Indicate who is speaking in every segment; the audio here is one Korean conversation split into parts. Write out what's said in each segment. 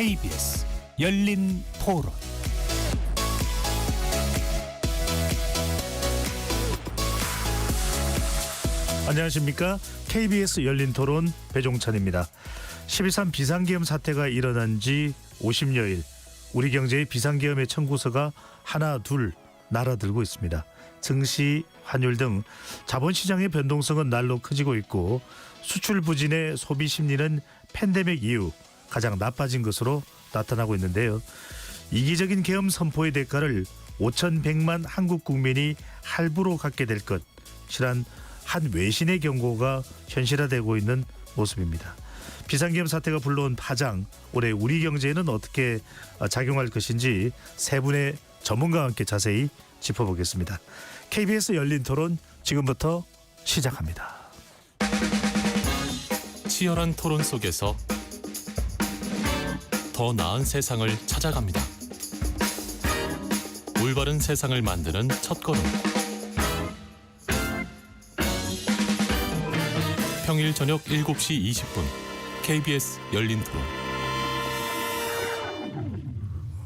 Speaker 1: KBS 열린 토론. 안녕하십니까? KBS 열린 토론 배종찬입니다. 12.3 비상계엄 사태가 일어난 지 50여일, 우리 경제의 비상계엄의 청구서가 하나 둘 날아들고 있습니다. 증시, 환율 등 자본시장의 변동성은 날로 커지고 있고, 수출 부진의 소비 심리는 팬데믹 이후 가장 나빠진 것으로 나타나고 있는데요. 이기적인 계엄 선포의 대가를 5,100만 한국 국민이 할부로 갖게 될 것이란 한 외신의 경고가 현실화되고 있는 모습입니다. 비상계엄 사태가 불러온 파장, 올해 우리 경제에는 어떻게 작용할 것인지 세 분의 전문가와 함께 자세히 짚어보겠습니다. KBS 열린 토론 지금부터 시작합니다.
Speaker 2: 치열한 토론 속에서 더 나은 세상을 찾아갑니다. 올바른 세상을 만드는 첫걸음. 평일 저녁 7시 20분 KBS 열린 토론.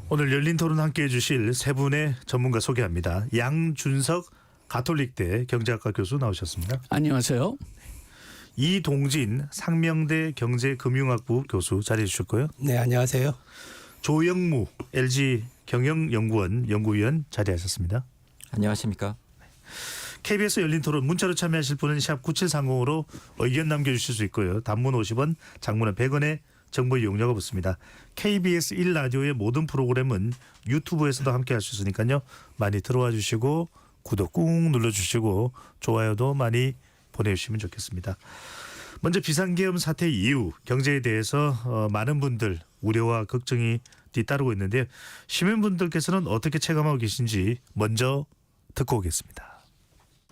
Speaker 1: 오늘 열린 토론 함께해 주실 세 분의 전문가 소개합니다. 양준석 가톨릭대 경제학과 교수 나오셨습니다.
Speaker 3: 안녕하세요.
Speaker 1: 이동진 상명대 경제금융학부 교수 자리해 주셨고요.
Speaker 4: 네, 안녕하세요.
Speaker 1: 조영무 LG 경영연구원 연구위원 자리하셨습니다.
Speaker 5: 안녕하십니까?
Speaker 1: KBS 열린 토론 문자로 참여하실 분은 샵 9730으로 의견 남겨주실 수 있고요. 단문 50원, 장문은 100원의 정보 이용료가 붙습니다. KBS 1라디오의 모든 프로그램은 유튜브에서도 함께 할 수 있으니까요. 많이 들어와 주시고 구독 꾹 눌러주시고 좋아요도 많이 보내주시면 좋겠습니다. 먼저 비상계엄 사태 이후 경제에 대해서 많은 분들 우려와 걱정이 뒤따르고 있는데요. 시민분들께서는 어떻게 체감하고 계신지 먼저 듣고 오겠습니다.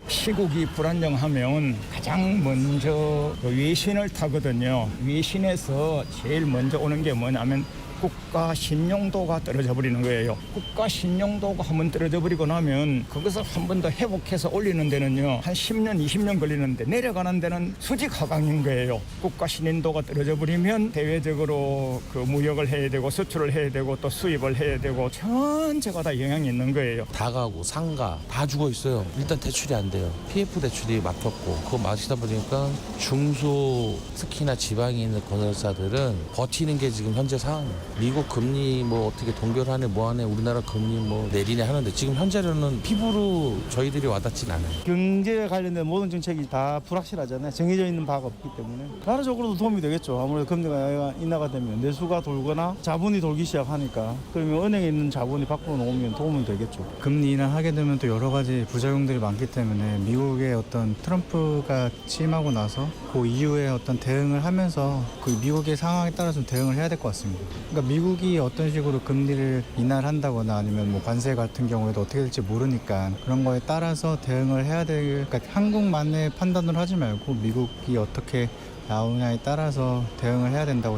Speaker 4: 시국이 불안정하면 가장 먼저 외신을 타거든요. 외신에서 제일 먼저 오는 게 뭐냐면 국가 신용도가 떨어져 버리는 거예요. 국가 신용도가 한번 떨어져 버리고 나면 그것을 한 번 더 회복해서 올리는 데는요 한 10년, 20년 걸리는데, 내려가는 데는 수직 하강인 거예요. 국가 신용도가 떨어져 버리면 대외적으로 그 무역을 해야 되고 수출을 해야 되고 또 수입을 해야 되고 전체가 다 영향이 있는 거예요.
Speaker 6: 다가구, 상가 다 죽어 있어요. 일단 대출이 안 돼요. PF 대출이 막혔고, 그거 막히다 보니까 중소 특히나 지방에 있는 건설사들은 버티는 게 지금 현재 상황이에요. 미국 금리 뭐 어떻게 동결하네 뭐하네 우리나라 금리 뭐 내리네 하는데 지금 현재로는 피부로 저희들이 와닿진 않아요.
Speaker 7: 경제에 관련된 모든 정책이 다 불확실하잖아요. 정해져 있는 바가 없기 때문에 나라적으로도 도움이 되겠죠. 아무래도 금리가 인하가 되면 내수가 돌거나 자본이 돌기 시작하니까, 그러면 은행에 있는 자본이 밖으로 나오면 도움은 되겠죠.
Speaker 8: 금리 인하하게 되면 또 여러 가지 부작용들이 많기 때문에 미국의 어떤 트럼프가 취임하고 나서 그 이후에 어떤 대응을 하면서 그 미국의 상황에 따라 좀 대응을 해야 될 것 같습니다. 그러니까 미국이 어떤 식으로 금리를 인하를 한다거나 아니면 뭐 관세 같은 경우에도 어떻게 될지 모르니까 그런 거에 따라서 대응을 해야 될, 그러니까 한국만의 판단을 하지 말고 미국이 어떻게 나오냐에 따라서 대응을 해야 된다고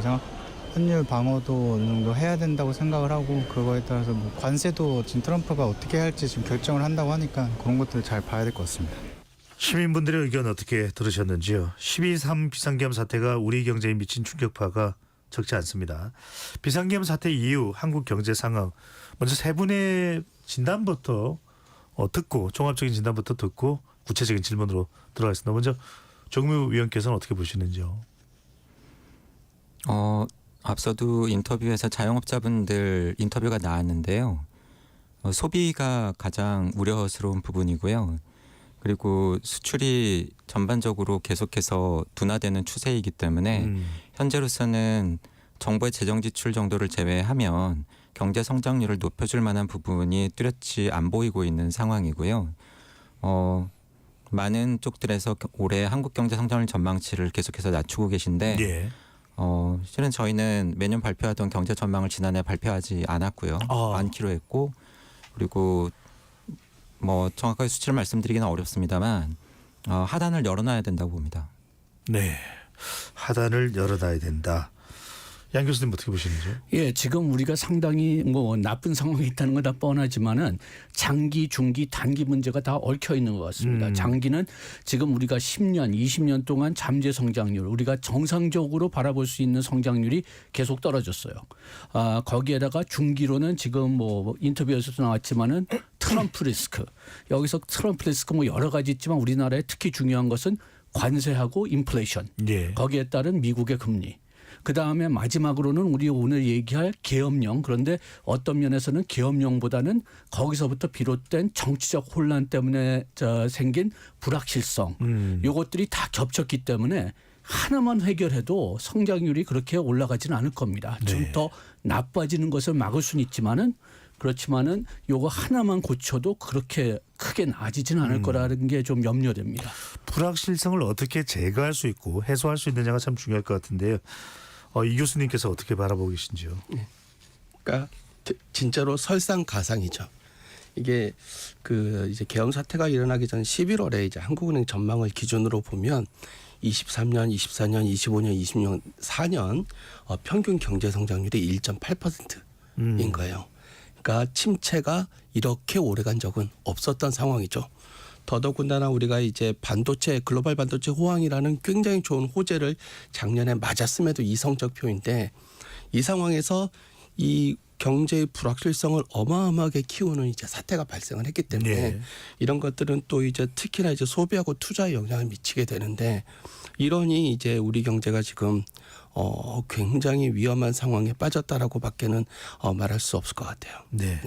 Speaker 8: 환율 방어도 어느 정도 해야 된다고 생각을 하고, 그거에 따라서 뭐 관세도 지금 트럼프가 어떻게 할지 지금 결정을 한다고 하니까 그런 것들을 잘 봐야 될 것 같습니다.
Speaker 1: 시민분들의 의견 어떻게 들으셨는지요? 12.3 비상계엄 사태가 우리 경제에 미친 충격파가 적지 않습니다. 비상계엄 사태 이후 한국 경제 상황, 먼저 세 분의 진단부터 듣고, 종합적인 진단부터 듣고 구체적인 질문으로 들어가겠습니다. 먼저 정무 위원께서는 어떻게 보시는지요?
Speaker 5: 앞서도 인터뷰에서 자영업자분들 인터뷰가 나왔는데요. 소비가 가장 우려스러운 부분이고요. 그리고 수출이 전반적으로 계속해서 둔화되는 추세이기 때문에 현재로서는 정부의 재정 지출 정도를 제외하면 경제 성장률을 높여줄 만한 부분이 뚜렷이 안 보이고 있는 상황이고요. 많은 쪽들에서 올해 한국 경제 성장률 전망치를 계속해서 낮추고 계신데
Speaker 1: 예.
Speaker 5: 실은 저희는 매년 발표하던 경제 전망을 지난해 발표하지 않았고요. 않기로 했고, 그리고 뭐 정확하게 수치를 말씀드리기는 어렵습니다만 하단을 열어놔야 된다고 봅니다.
Speaker 1: 네, 하단을 열어놔야 된다. 양 교수님 어떻게 보시는지요?
Speaker 3: 예, 지금 우리가 상당히 뭐 나쁜 상황에 있다는 건 다 뻔하지만은 장기, 중기, 단기 문제가 다 얽혀 있는 것 같습니다. 장기는 지금 우리가 10년, 20년 동안 잠재 성장률, 우리가 정상적으로 바라볼 수 있는 성장률이 계속 떨어졌어요. 거기에다가 중기로는 지금 뭐 인터뷰에서도 나왔지만은 트럼프 리스크, 여기서 트럼프 리스크 뭐 여러 가지 있지만 우리나라에 특히 중요한 것은 관세하고 인플레이션,
Speaker 1: 예.
Speaker 3: 거기에 따른 미국의 금리. 그다음에 마지막으로는 우리 오늘 얘기할 계엄령, 그런데 어떤 면에서는 계엄령보다는 거기서부터 비롯된 정치적 혼란 때문에 생긴 불확실성, 요것들이 다 겹쳤기 때문에 하나만 해결해도 성장률이 그렇게 올라가지는 않을 겁니다. 좀 더 나빠지는 것을 막을 수는 있지만은 그렇지만은 요거 하나만 고쳐도 그렇게 크게 나아지지는 않을 거라는 게 좀 염려됩니다.
Speaker 1: 불확실성을 어떻게 제거할 수 있고 해소할 수 있느냐가 참 중요할 것 같은데요. 이 교수님께서 어떻게 바라보고 계신지요?
Speaker 9: 그러니까 진짜로 설상가상이죠. 이게 그 이제 계엄 사태가 일어나기 전 11월에 이제 한국은행 전망을 기준으로 보면 23년, 24년, 25년, 26년 4년 평균 경제 성장률이 1.8%인 거예요. 그러니까 침체가 이렇게 오래간 적은 없었던 상황이죠. 더더군다나 우리가 이제 반도체, 글로벌 반도체 호황이라는 굉장히 좋은 호재를 작년에 맞았음에도 이성적 표인데 이 상황에서 이 경제의 불확실성을 어마어마하게 키우는 이제 사태가 발생을 했기 때문에
Speaker 1: 네.
Speaker 9: 이런 것들은 또 이제 특히나 이제 소비하고 투자에 영향을 미치게 되는데 이러니 이제 우리 경제가 지금 굉장히 위험한 상황에 빠졌다라고밖에는 말할 수 없을 것 같아요.
Speaker 1: 네.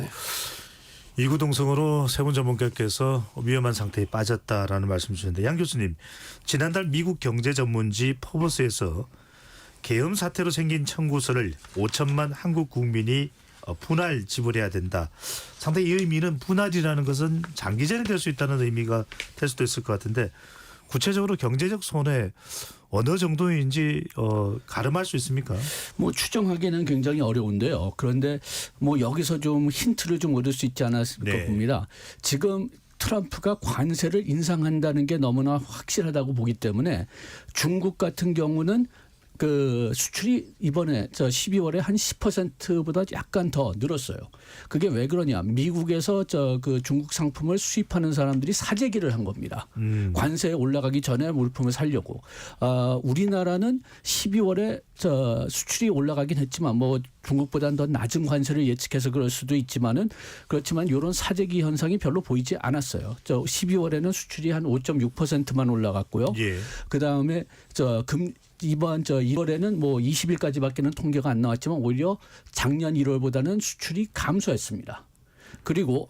Speaker 1: 이구동성으로 세 분 전문가께서 위험한 상태에 빠졌다라는 말씀 주셨는데 양 교수님, 지난달 미국 경제 전문지 포브스에서 계엄 사태로 생긴 청구서를 5천만 한국 국민이 분할 지불해야 된다. 상당히 이 의미는 분할이라는 것은 장기전이 될 수 있다는 의미가 될 수도 있을 것 같은데 구체적으로 경제적 손해 어느 정도인지 가름할 수 있습니까?
Speaker 3: 뭐 추정하기는 굉장히 어려운데요. 그런데 뭐 여기서 좀 힌트를 좀 얻을 수 있지 않았을까
Speaker 1: 네.
Speaker 3: 봅니다. 지금 트럼프가 관세를 인상한다는 게 너무나 확실하다고 보기 때문에 중국 같은 경우는 그 수출이 이번에 12월에 한 10%보다 약간 더 늘었어요. 그게 왜 그러냐? 미국에서 그 중국 상품을 수입하는 사람들이 사재기를 한 겁니다. 관세에 올라가기 전에 물품을 사려고. 우리나라는 12월에 수출이 올라가긴 했지만 뭐 중국보다는 더 낮은 관세를 예측해서 그럴 수도 있지만은 그렇지만 이런 사재기 현상이 별로 보이지 않았어요. 12월에는 수출이 한 5.6%만 올라갔고요.
Speaker 1: 예.
Speaker 3: 그 다음에 이번 1월에는 뭐 20일까지밖에는 통계가 안 나왔지만 오히려 작년 1월보다는 수출이 감소했습니다. 그리고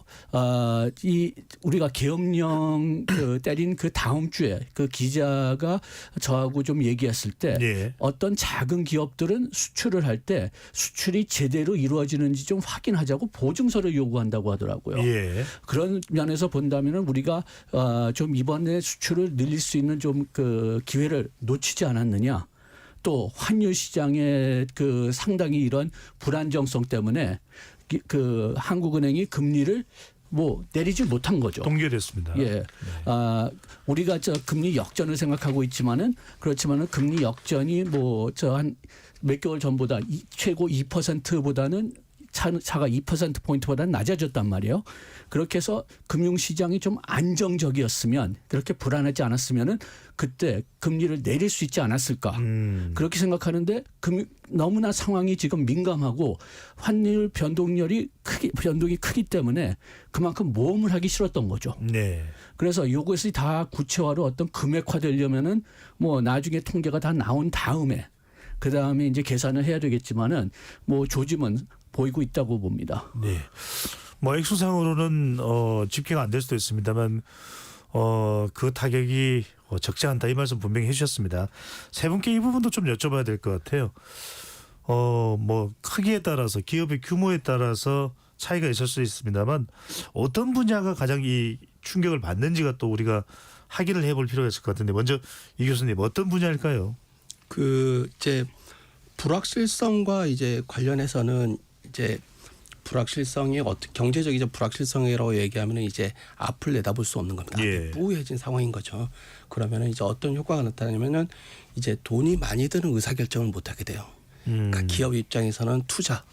Speaker 3: 이 우리가 계엄령 때린 그 다음 주에 그 기자가 저하고 좀 얘기했을 때
Speaker 1: 예.
Speaker 3: 어떤 작은 기업들은 수출을 할 때 수출이 제대로 이루어지는지 좀 확인하자고 보증서를 요구한다고 하더라고요.
Speaker 1: 예.
Speaker 3: 그런 면에서 본다면은 우리가 좀 이번에 수출을 늘릴 수 있는 좀 그 기회를 놓치지 않았느냐. 또 환율 시장의 그 상당히 이런 불안정성 때문에 그 한국은행이 금리를 뭐 내리지 못한 거죠.
Speaker 1: 동결했습니다.
Speaker 3: 예. 우리가 금리 역전을 생각하고 있지만은 그렇지만은 금리 역전이 뭐 한 몇 개월 전보다 최고 2%보다는 차가 2%포인트보다는 낮아졌단 말이에요. 그렇게 해서 금융시장이 좀 안정적이었으면 그렇게 불안하지 않았으면은 그때 금리를 내릴 수 있지 않았을까. 그렇게 생각하는데 너무나 상황이 지금 민감하고 환율 변동이 크기 때문에 그만큼 모험을 하기 싫었던 거죠.
Speaker 1: 네.
Speaker 3: 그래서 이것이 다 구체화로 어떤 금액화되려면은 뭐 나중에 통계가 다 나온 다음에 그다음에 이제 계산을 해야 되겠지만은 뭐 조짐은 보이고 있다고 봅니다.
Speaker 1: 네. 뭐 액수상으로는 집계가 안 될 수도 있습니다만 그 타격이 적지 않다 이 말씀 분명히 해주셨습니다. 세 분께 이 부분도 좀 여쭤봐야 될 것 같아요. 뭐 크기에 따라서 기업의 규모에 따라서 차이가 있을 수 있습니다만 어떤 분야가 가장 이 충격을 받는지가 또 우리가 확인을 해볼 필요가 있을 것 같은데 먼저 이 교수님 어떤 분야일까요?
Speaker 9: 그 이제 불확실성과 이제 관련해서는 이제 불확실성이 경제적인 불확실성이라고 얘기하면은 이제 앞을 내다볼 수 없는 겁니다.
Speaker 1: 예.
Speaker 9: 뿌해진 상황인 거죠. 그러면은 이제 어떤 효과가 나타나냐면은 이제 돈이 많이 드는 의사결정을 못 하게 돼요. 그러니까 기업 입장에서는 투자,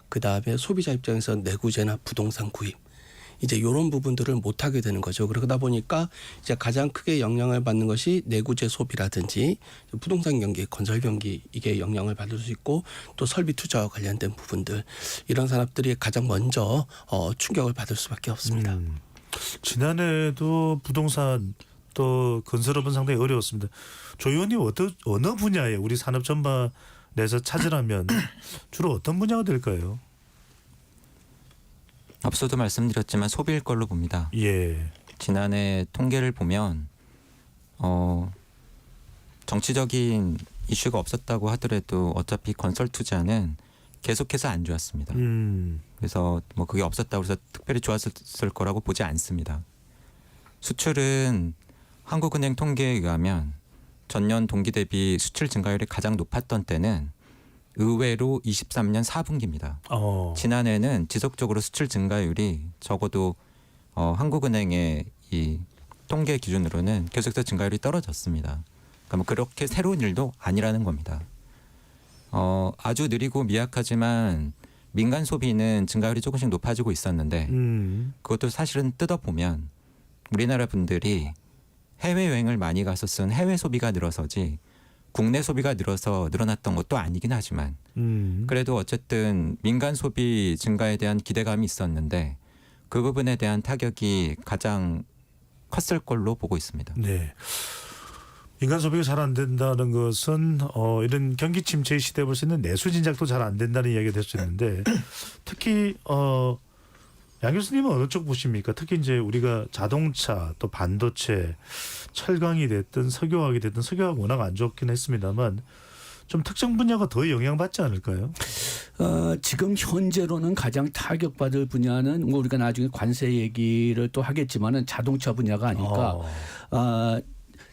Speaker 9: 그 다음에 소비자 입장에서는 내구재나 부동산 구입. 이제 이런 부분들을 못 하게 되는 거죠. 그러다 보니까 이제 가장 크게 영향을 받는 것이 내구재 소비라든지 부동산 경기, 건설 경기 이게 영향을 받을 수 있고 또 설비 투자와 관련된 부분들 이런 산업들이 가장 먼저 충격을 받을 수밖에 없습니다.
Speaker 1: 지난해도 부동산 또 건설업은 상당히 어려웠습니다. 조 의원님 어느 분야에 우리 산업 전반에서 찾으라면 주로 어떤 분야가 될까요?
Speaker 5: 앞서도 말씀드렸지만 소비일 걸로 봅니다.
Speaker 1: 예.
Speaker 5: 지난해 통계를 보면 정치적인 이슈가 없었다고 하더라도 어차피 건설 투자는 계속해서 안 좋았습니다. 그래서 뭐 그게 없었다고 해서 특별히 좋았을 거라고 보지 않습니다. 수출은 한국은행 통계에 의하면 전년 동기 대비 수출 증가율이 가장 높았던 때는 의외로 23년 4분기입니다. 지난해는 지속적으로 수출 증가율이 적어도 한국은행의 이 통계 기준으로는 계속해서 증가율이 떨어졌습니다. 그러니까 뭐 그렇게 새로운 일도 아니라는 겁니다. 아주 느리고 미약하지만 민간 소비는 증가율이 조금씩 높아지고 있었는데 그것도 사실은 뜯어보면 우리나라 분들이 해외여행을 많이 가서 쓴 해외 소비가 늘어서지 국내 소비가 늘어났던 것도 아니긴 하지만 그래도 어쨌든 민간 소비 증가에 대한 기대감이 있었는데 그 부분에 대한 타격이 가장 컸을 걸로 보고 있습니다.
Speaker 1: 네. 민간 소비가 잘 안 된다는 것은 이런 경기 침체의 시대에 볼 수 있는 내수 진작도 잘 안 된다는 이야기가 될 수 있는데 특히 양 교수님은 어느 쪽 보십니까? 특히 이제 우리가 자동차 또 반도체, 철강이 됐든 석유화학이 됐든 석유화학 워낙 안 좋긴 했습니다만 좀 특정 분야가 더 영향받지 않을까요?
Speaker 3: 지금 현재로는 가장 타격받을 분야는 뭐 우리가 나중에 관세 얘기를 또 하겠지만은 자동차 분야가 아닐까.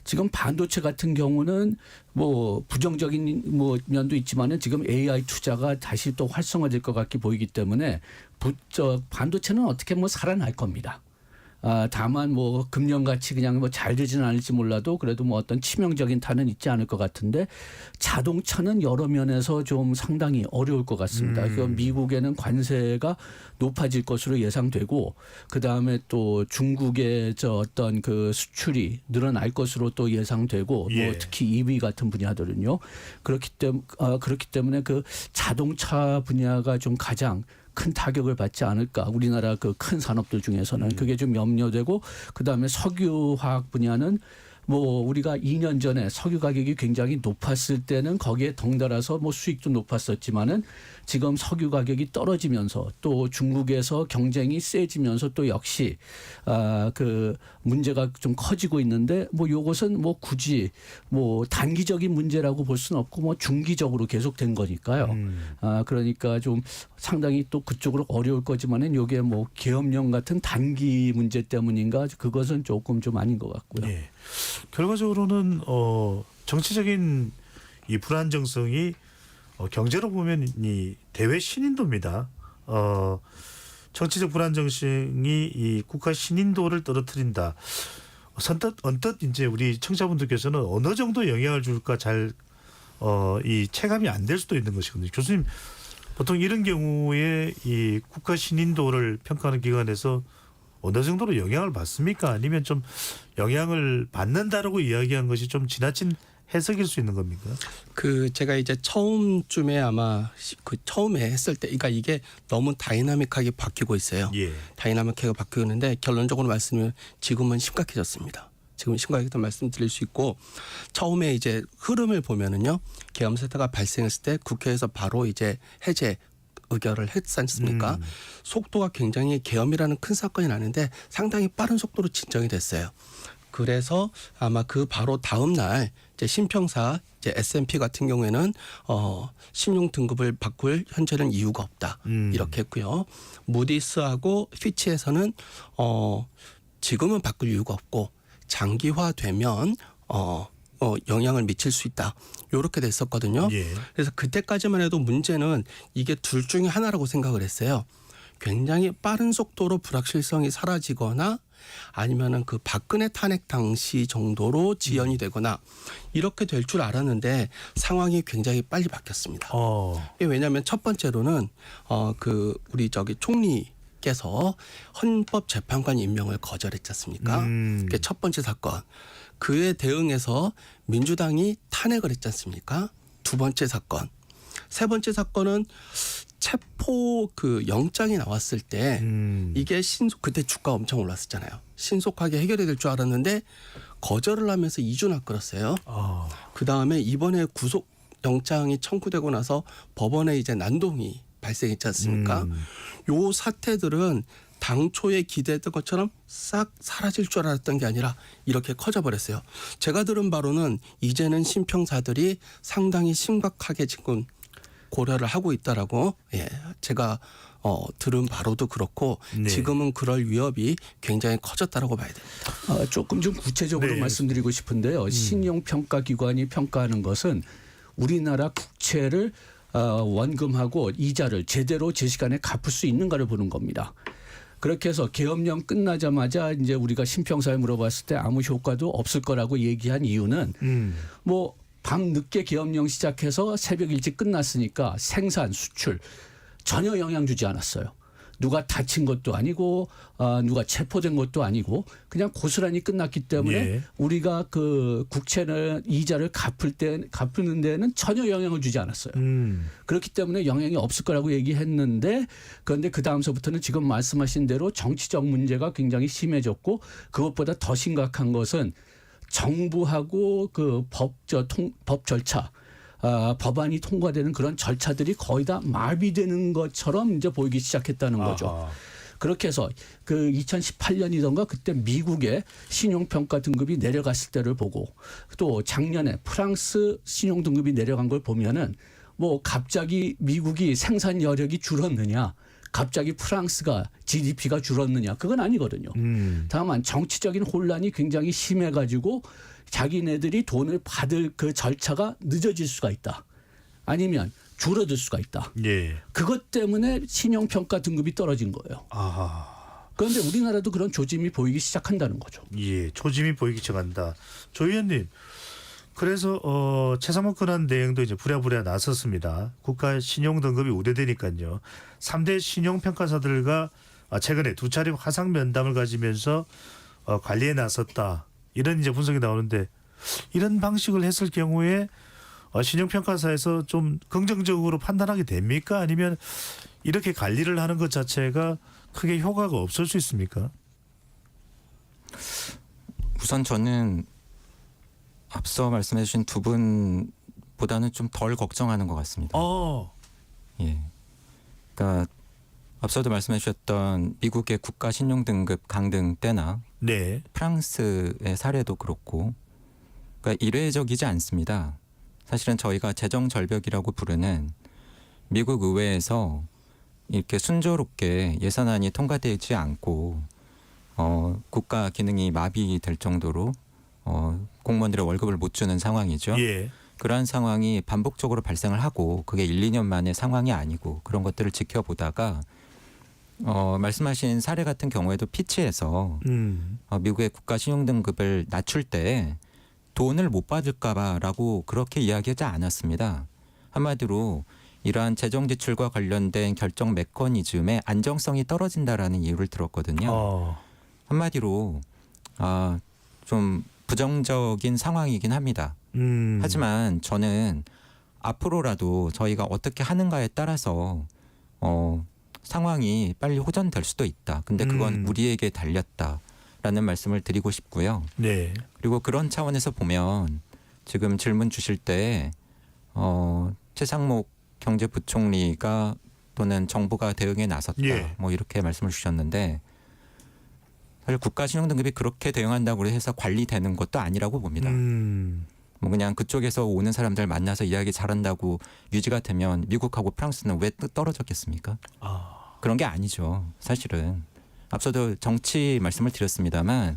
Speaker 3: 지금 반도체 같은 경우는 뭐 부정적인 뭐 면도 있지만은 지금 AI 투자가 다시 또 활성화될 것 같게 보이기 때문에 반도체는 어떻게 뭐 살아날 겁니다. 다만 뭐 금년같이 그냥 뭐 잘 되지는 않을지 몰라도 그래도 뭐 어떤 치명적인 탄은 있지 않을 것 같은데 자동차는 여러 면에서 좀 상당히 어려울 것 같습니다. 미국에는 관세가 높아질 것으로 예상되고 그 다음에 또 중국의 어떤 그 수출이 늘어날 것으로 또 예상되고
Speaker 1: 예.
Speaker 3: 뭐 특히 EV 같은 분야들은요. 그렇기 때문에 그 자동차 분야가 좀 가장 큰 타격을 받지 않을까. 우리나라 그 큰 산업들 중에서는 그게 좀 염려되고 그다음에 석유화학 분야는 뭐 우리가 2년 전에 석유 가격이 굉장히 높았을 때는 거기에 덩달아서 뭐 수익도 높았었지만은 지금 석유 가격이 떨어지면서 또 중국에서 경쟁이 세지면서 또 역시 그 문제가 좀 커지고 있는데 뭐 요것은 뭐 굳이 뭐 단기적인 문제라고 볼 수는 없고 뭐 중기적으로 계속된 거니까요. 그러니까 좀 상당히 또 그쪽으로 어려울 거지만은 요게 뭐 계엄령 같은 단기 문제 때문인가 그것은 조금 좀 아닌 것 같고요.
Speaker 1: 예. 결과적으로는 정치적인 이 불안정성이 경제로 보면 이 대외 신인도입니다. 정치적 불안정성이 이 국가 신인도를 떨어뜨린다. 언뜻 이제 우리 청자분들께서는 어느 정도 영향을 줄까 잘 이 체감이 안 될 수도 있는 것이거든요. 교수님 보통 이런 경우에 이 국가 신인도를 평가하는 기관에서 어느 정도로 영향을 받습니까? 아니면 좀 영향을 받는다라고 이야기한 것이 좀 지나친 해석일 수 있는 겁니까?
Speaker 9: 제가 이제 처음쯤에 아마 처음에 했을 때, 그러니까 이게 너무 다이나믹하게 바뀌고 있어요.
Speaker 1: 예.
Speaker 9: 다이나믹하게 바뀌고 있는데 결론적으로 말씀드리면 지금은 심각해졌습니다. 지금 심각하게 말씀드릴 수 있고 처음에 이제 흐름을 보면은요, 계엄 사태가 발생했을 때 국회에서 바로 이제 해제 의결을 했지 않습니까? 속도가 굉장히 계엄이라는 큰 사건이 나는데 상당히 빠른 속도로 진정이 됐어요. 그래서 아마 그 바로 다음 날 이제 신평사 이제 S&P 같은 경우에는 신용 등급을 바꿀 현재는 이유가 없다 이렇게 했고요. 무디스하고 피치에서는 지금은 바꿀 이유가 없고 장기화되면 영향을 미칠 수 있다. 이렇게 됐었거든요.
Speaker 1: 예.
Speaker 9: 그래서 그때까지만 해도 문제는 이게 둘 중에 하나라고 생각을 했어요. 굉장히 빠른 속도로 불확실성이 사라지거나 아니면은 그 박근혜 탄핵 당시 정도로 지연이 되거나 이렇게 될 줄 알았는데 상황이 굉장히 빨리 바뀌었습니다. 이게 왜냐하면 첫 번째로는 그 우리 총리께서 헌법재판관 임명을 거절했지 않습니까? 그게 첫 번째 사건. 그에 대응해서 민주당이 탄핵을 했지 않습니까? 두 번째 사건. 세 번째 사건은 체포 그 영장이 나왔을 때 이게 그때 주가 엄청 올랐었잖아요. 신속하게 해결이 될 줄 알았는데 거절을 하면서 2주나 끌었어요. 그다음에 이번에 구속 영장이 청구되고 나서 법원에 이제 난동이 발생했지 않습니까? 요 사태들은 당초에 기대했던 것처럼 싹 사라질 줄 알았던 게 아니라 이렇게 커져버렸어요. 제가 들은 바로는 이제는 심평사들이 상당히 심각하게 지금 고려를 하고 있다라고 제가 들은 바로도 그렇고
Speaker 1: 네.
Speaker 9: 지금은 그럴 위협이 굉장히 커졌다라고 봐야 됩니다.
Speaker 3: 조금 좀 구체적으로
Speaker 1: 네.
Speaker 3: 말씀드리고 싶은데요. 신용평가기관이 평가하는 것은 우리나라 국채를 원금하고 이자를 제대로 제 시간에 갚을 수 있는가를 보는 겁니다. 그렇게 해서 계엄령 끝나자마자 이제 우리가 심평사에 물어봤을 때 아무 효과도 없을 거라고 얘기한 이유는 뭐 밤 늦게 계엄령 시작해서 새벽 일찍 끝났으니까 생산, 수출 전혀 영향 주지 않았어요. 누가 다친 것도 아니고 누가 체포된 것도 아니고 그냥 고스란히 끝났기 때문에
Speaker 1: 예.
Speaker 3: 우리가 그 국채는 이자를 갚는 데는 전혀 영향을 주지 않았어요. 그렇기 때문에 영향이 없을 거라고 얘기했는데 그런데 그 다음서부터는 지금 말씀하신 대로 정치적 문제가 굉장히 심해졌고 그것보다 더 심각한 것은 정부하고 그 법 절차 법안이 통과되는 그런 절차들이 거의 다 마비되는 것처럼 이제 보이기 시작했다는 거죠. 그렇게 해서 그 2018년이던가 그때 미국의 신용평가 등급이 내려갔을 때를 보고 또 작년에 프랑스 신용등급이 내려간 걸 보면은 뭐 갑자기 미국이 생산 여력이 줄었느냐 갑자기 프랑스가 GDP가 줄었느냐 그건 아니거든요. 다만 정치적인 혼란이 굉장히 심해가지고 자기네들이 돈을 받을 그 절차가 늦어질 수가 있다. 아니면 줄어들 수가 있다.
Speaker 1: 예.
Speaker 3: 그것 때문에 신용평가 등급이 떨어진 거예요. 그런데 우리나라도 그런 조짐이 보이기 시작한다는 거죠.
Speaker 1: 예, 조짐이 보이기 시작한다. 조 의원님, 그래서 최상목 근한 대행도 이제 부랴부랴 나섰습니다. 국가 신용 등급이 우대되니까요. 3대 신용평가사들과 최근에 두 차례 화상 면담을 가지면서 관리에 나섰다. 이런 이제 분석이 나오는데 이런 방식을 했을 경우에 신용평가사에서 좀 긍정적으로 판단하게 됩니까? 아니면 이렇게 관리를 하는 것 자체가 크게 효과가 없을 수 있습니까?
Speaker 5: 우선 저는 앞서 말씀해 주신 두 분보다는 좀 덜 걱정하는 것 같습니다. 예. 그러니까 앞서도 말씀해 주셨던 미국의 국가 신용 등급 강등 때나
Speaker 1: 네.
Speaker 5: 프랑스의 사례도 그렇고 그러니까 이례적이지 않습니다. 사실은 저희가 재정 절벽이라고 부르는 미국 의회에서 이렇게 순조롭게 예산안이 통과되지 않고 국가 기능이 마비될 정도로 공무원들의 월급을 못 주는 상황이죠.
Speaker 1: 예.
Speaker 5: 그러한 상황이 반복적으로 발생을 하고 그게 1, 2년 만의 상황이 아니고 그런 것들을 지켜보다가 말씀하신 사례 같은 경우에도 피치에서 미국의 국가 신용 등급을 낮출 때 돈을 못 받을까봐라고 그렇게 이야기하지 않았습니다. 한마디로 이러한 재정 지출과 관련된 결정 메커니즘의 안정성이 떨어진다라는 이유를 들었거든요. 한마디로 좀 부정적인 상황이긴 합니다. 하지만 저는 앞으로라도 저희가 어떻게 하는가에 따라서 상황이 빨리 호전될 수도 있다. 근데 그건 우리에게 달렸다라는 말씀을 드리고 싶고요.
Speaker 1: 네.
Speaker 5: 그리고 그런 차원에서 보면 지금 질문 주실 때 최상목 경제부총리가 또는 정부가 대응에 나섰다.
Speaker 1: 예.
Speaker 5: 뭐 이렇게 말씀을 주셨는데 사실 국가 신용 등급이 그렇게 대응한다고 해서 관리되는 것도 아니라고 봅니다. 뭐 그냥 그쪽에서 오는 사람들 만나서 이야기 잘한다고 유지가 되면 미국하고 프랑스는 왜 떨어졌겠습니까? 그런 게 아니죠. 사실은 앞서도 정치 말씀을 드렸습니다만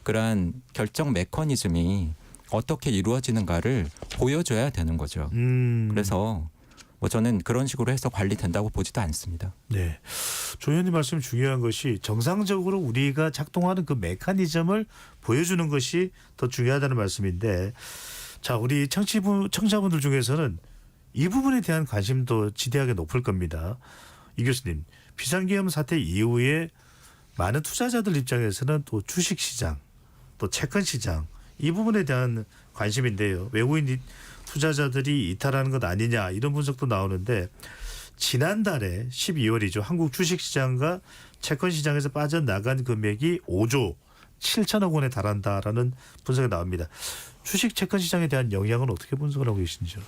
Speaker 5: 그러한 결정 메커니즘이 어떻게 이루어지는가를 보여줘야 되는 거죠. 그래서 뭐 저는 그런 식으로 해서 관리된다고 보지도 않습니다.
Speaker 1: 네. 조 의원님 말씀 중요한 것이 정상적으로 우리가 작동하는 그 메커니즘을 보여주는 것이 더 중요하다는 말씀인데, 자, 우리 청취자분들 중에서는 이 부분에 대한 관심도 지대하게 높을 겁니다. 이 교수님, 비상계엄 사태 이후에 많은 투자자들 입장에서는 또 주식시장, 또 채권시장 이 부분에 대한 관심인데요. 외국인 투자자들이 이탈하는 것 아니냐 이런 분석도 나오는데, 지난달에 12월이죠. 한국 주식시장과 채권시장에서 빠져나간 금액이 5조 7천억 원에 달한다라는 분석이 나옵니다. 주식 채권시장에 대한 영향은 어떻게 분석을 하고 계신지요?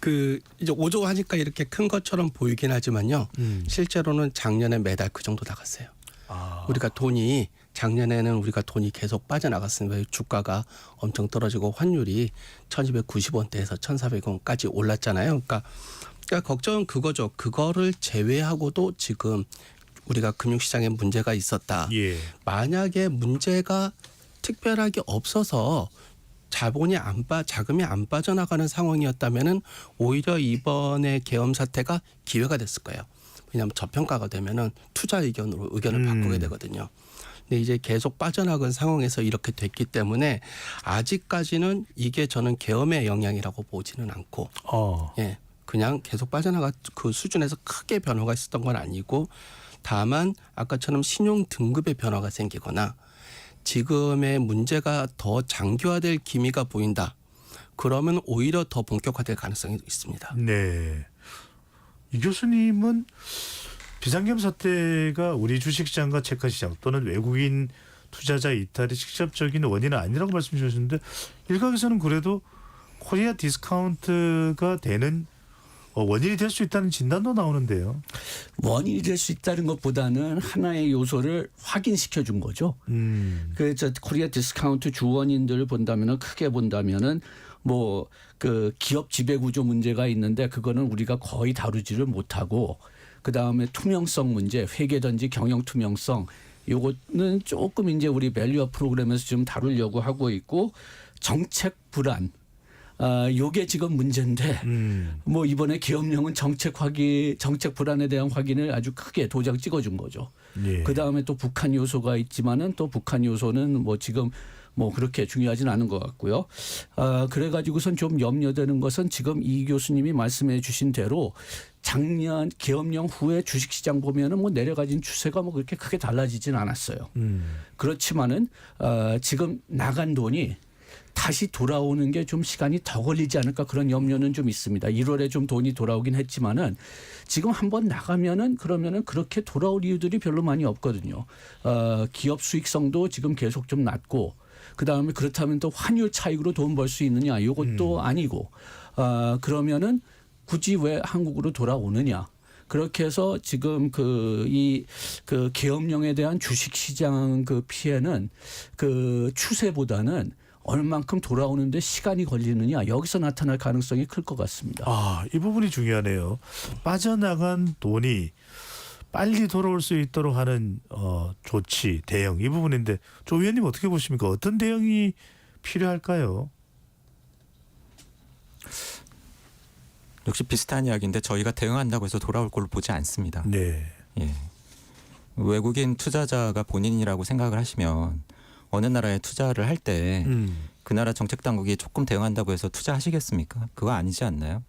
Speaker 9: 그 이제 5조 하니까 이렇게 큰 것처럼 보이긴 하지만요. 실제로는 작년에 매달 그 정도 나갔어요. 우리가 돈이 작년에는 우리가 돈이 계속 빠져나갔습니다. 주가가 엄청 떨어지고 환율이 1290원대에서 1400원까지 올랐잖아요. 그러니까 걱정은 그거죠. 그거를 제외하고도 지금 우리가 금융시장에 문제가 있었다.
Speaker 1: 예.
Speaker 9: 만약에 문제가 특별하게 없어서 자금이 안 빠져나가는 상황이었다면은 오히려 이번에 계엄 사태가 기회가 됐을 거예요. 왜냐하면 저평가가 되면은 투자 의견을 바꾸게 되거든요. 근데 이제 계속 빠져나간 상황에서 이렇게 됐기 때문에 아직까지는 이게 저는 계엄의 영향이라고 보지는 않고, 예, 그냥 계속 빠져나가 그 수준에서 크게 변화가 있었던 건 아니고, 다만 아까처럼 신용 등급의 변화가 생기거나 지금의 문제가 더 장기화될 기미가 보인다. 그러면 오히려 더 본격화될 가능성이 있습니다.
Speaker 1: 네. 이 교수님은 비상계엄 사태가 우리 주식시장과 채권시장 또는 외국인 투자자 이탈의 직접적인 원인은 아니라고 말씀 주셨는데, 일각에서는 그래도 코리아 디스카운트가 되는 원인이 될 수 있다는 진단도 나오는데요.
Speaker 3: 원인이 될 수 있다는 것보다는 하나의 요소를 확인시켜 준 거죠. 그래서 코리아 디스카운트 주원인들을 본다면은 크게 본다면은 뭐 그 기업 지배 구조 문제가 있는데 그거는 우리가 거의 다루지를 못하고, 그 다음에 투명성 문제, 회계든지 경영 투명성, 요거는 조금 이제 우리 밸류업 프로그램에서 좀 다루려고 하고 있고, 정책 불안. 요게 지금 문제인데, 뭐 이번에 계엄령은 정책 불안에 대한 확인을 아주 크게 도장 찍어준 거죠.
Speaker 1: 예.
Speaker 3: 그 다음에 또 북한 요소가 있지만은 또 북한 요소는 뭐 지금 뭐 그렇게 중요하진 않은 것 같고요. 그래가지고선 좀 염려되는 것은 지금 이 교수님이 말씀해 주신 대로 작년 계엄령 후에 주식시장 보면은 뭐 내려가진 추세가 뭐 그렇게 크게 달라지진 않았어요. 그렇지만은 지금 나간 돈이 다시 돌아오는 게 좀 시간이 더 걸리지 않을까 그런 염려는 좀 있습니다. 1월에 좀 돈이 돌아오긴 했지만은 지금 한번 나가면은 그러면은 그렇게 돌아올 이유들이 별로 많이 없거든요. 기업 수익성도 지금 계속 좀 낮고, 그 다음에 그렇다면 또 환율 차익으로 돈 벌 수 있느냐 이것도 아니고, 그러면은 굳이 왜 한국으로 돌아오느냐. 그렇게 해서 지금 그 계엄령에 대한 주식시장 그 피해는 그 추세보다는 얼만큼 돌아오는데 시간이 걸리느냐, 여기서 나타날 가능성이 클 것 같습니다.
Speaker 1: 이 부분이 중요하네요. 빠져나간 돈이 빨리 돌아올 수 있도록 하는 조치, 대응 이 부분인데, 조 의원님 어떻게 보십니까? 어떤 대응이 필요할까요?
Speaker 5: 역시 비슷한 이야기인데 저희가 대응한다고 해서 돌아올 걸로 보지 않습니다.
Speaker 1: 네.
Speaker 5: 예. 외국인 투자자가 본인이라고 생각을 하시면 어느 나라에 투자를 할 때 그 나라 정책 당국이 조금 대응한다고 해서 투자하시겠습니까? 그거 아니지 않나요?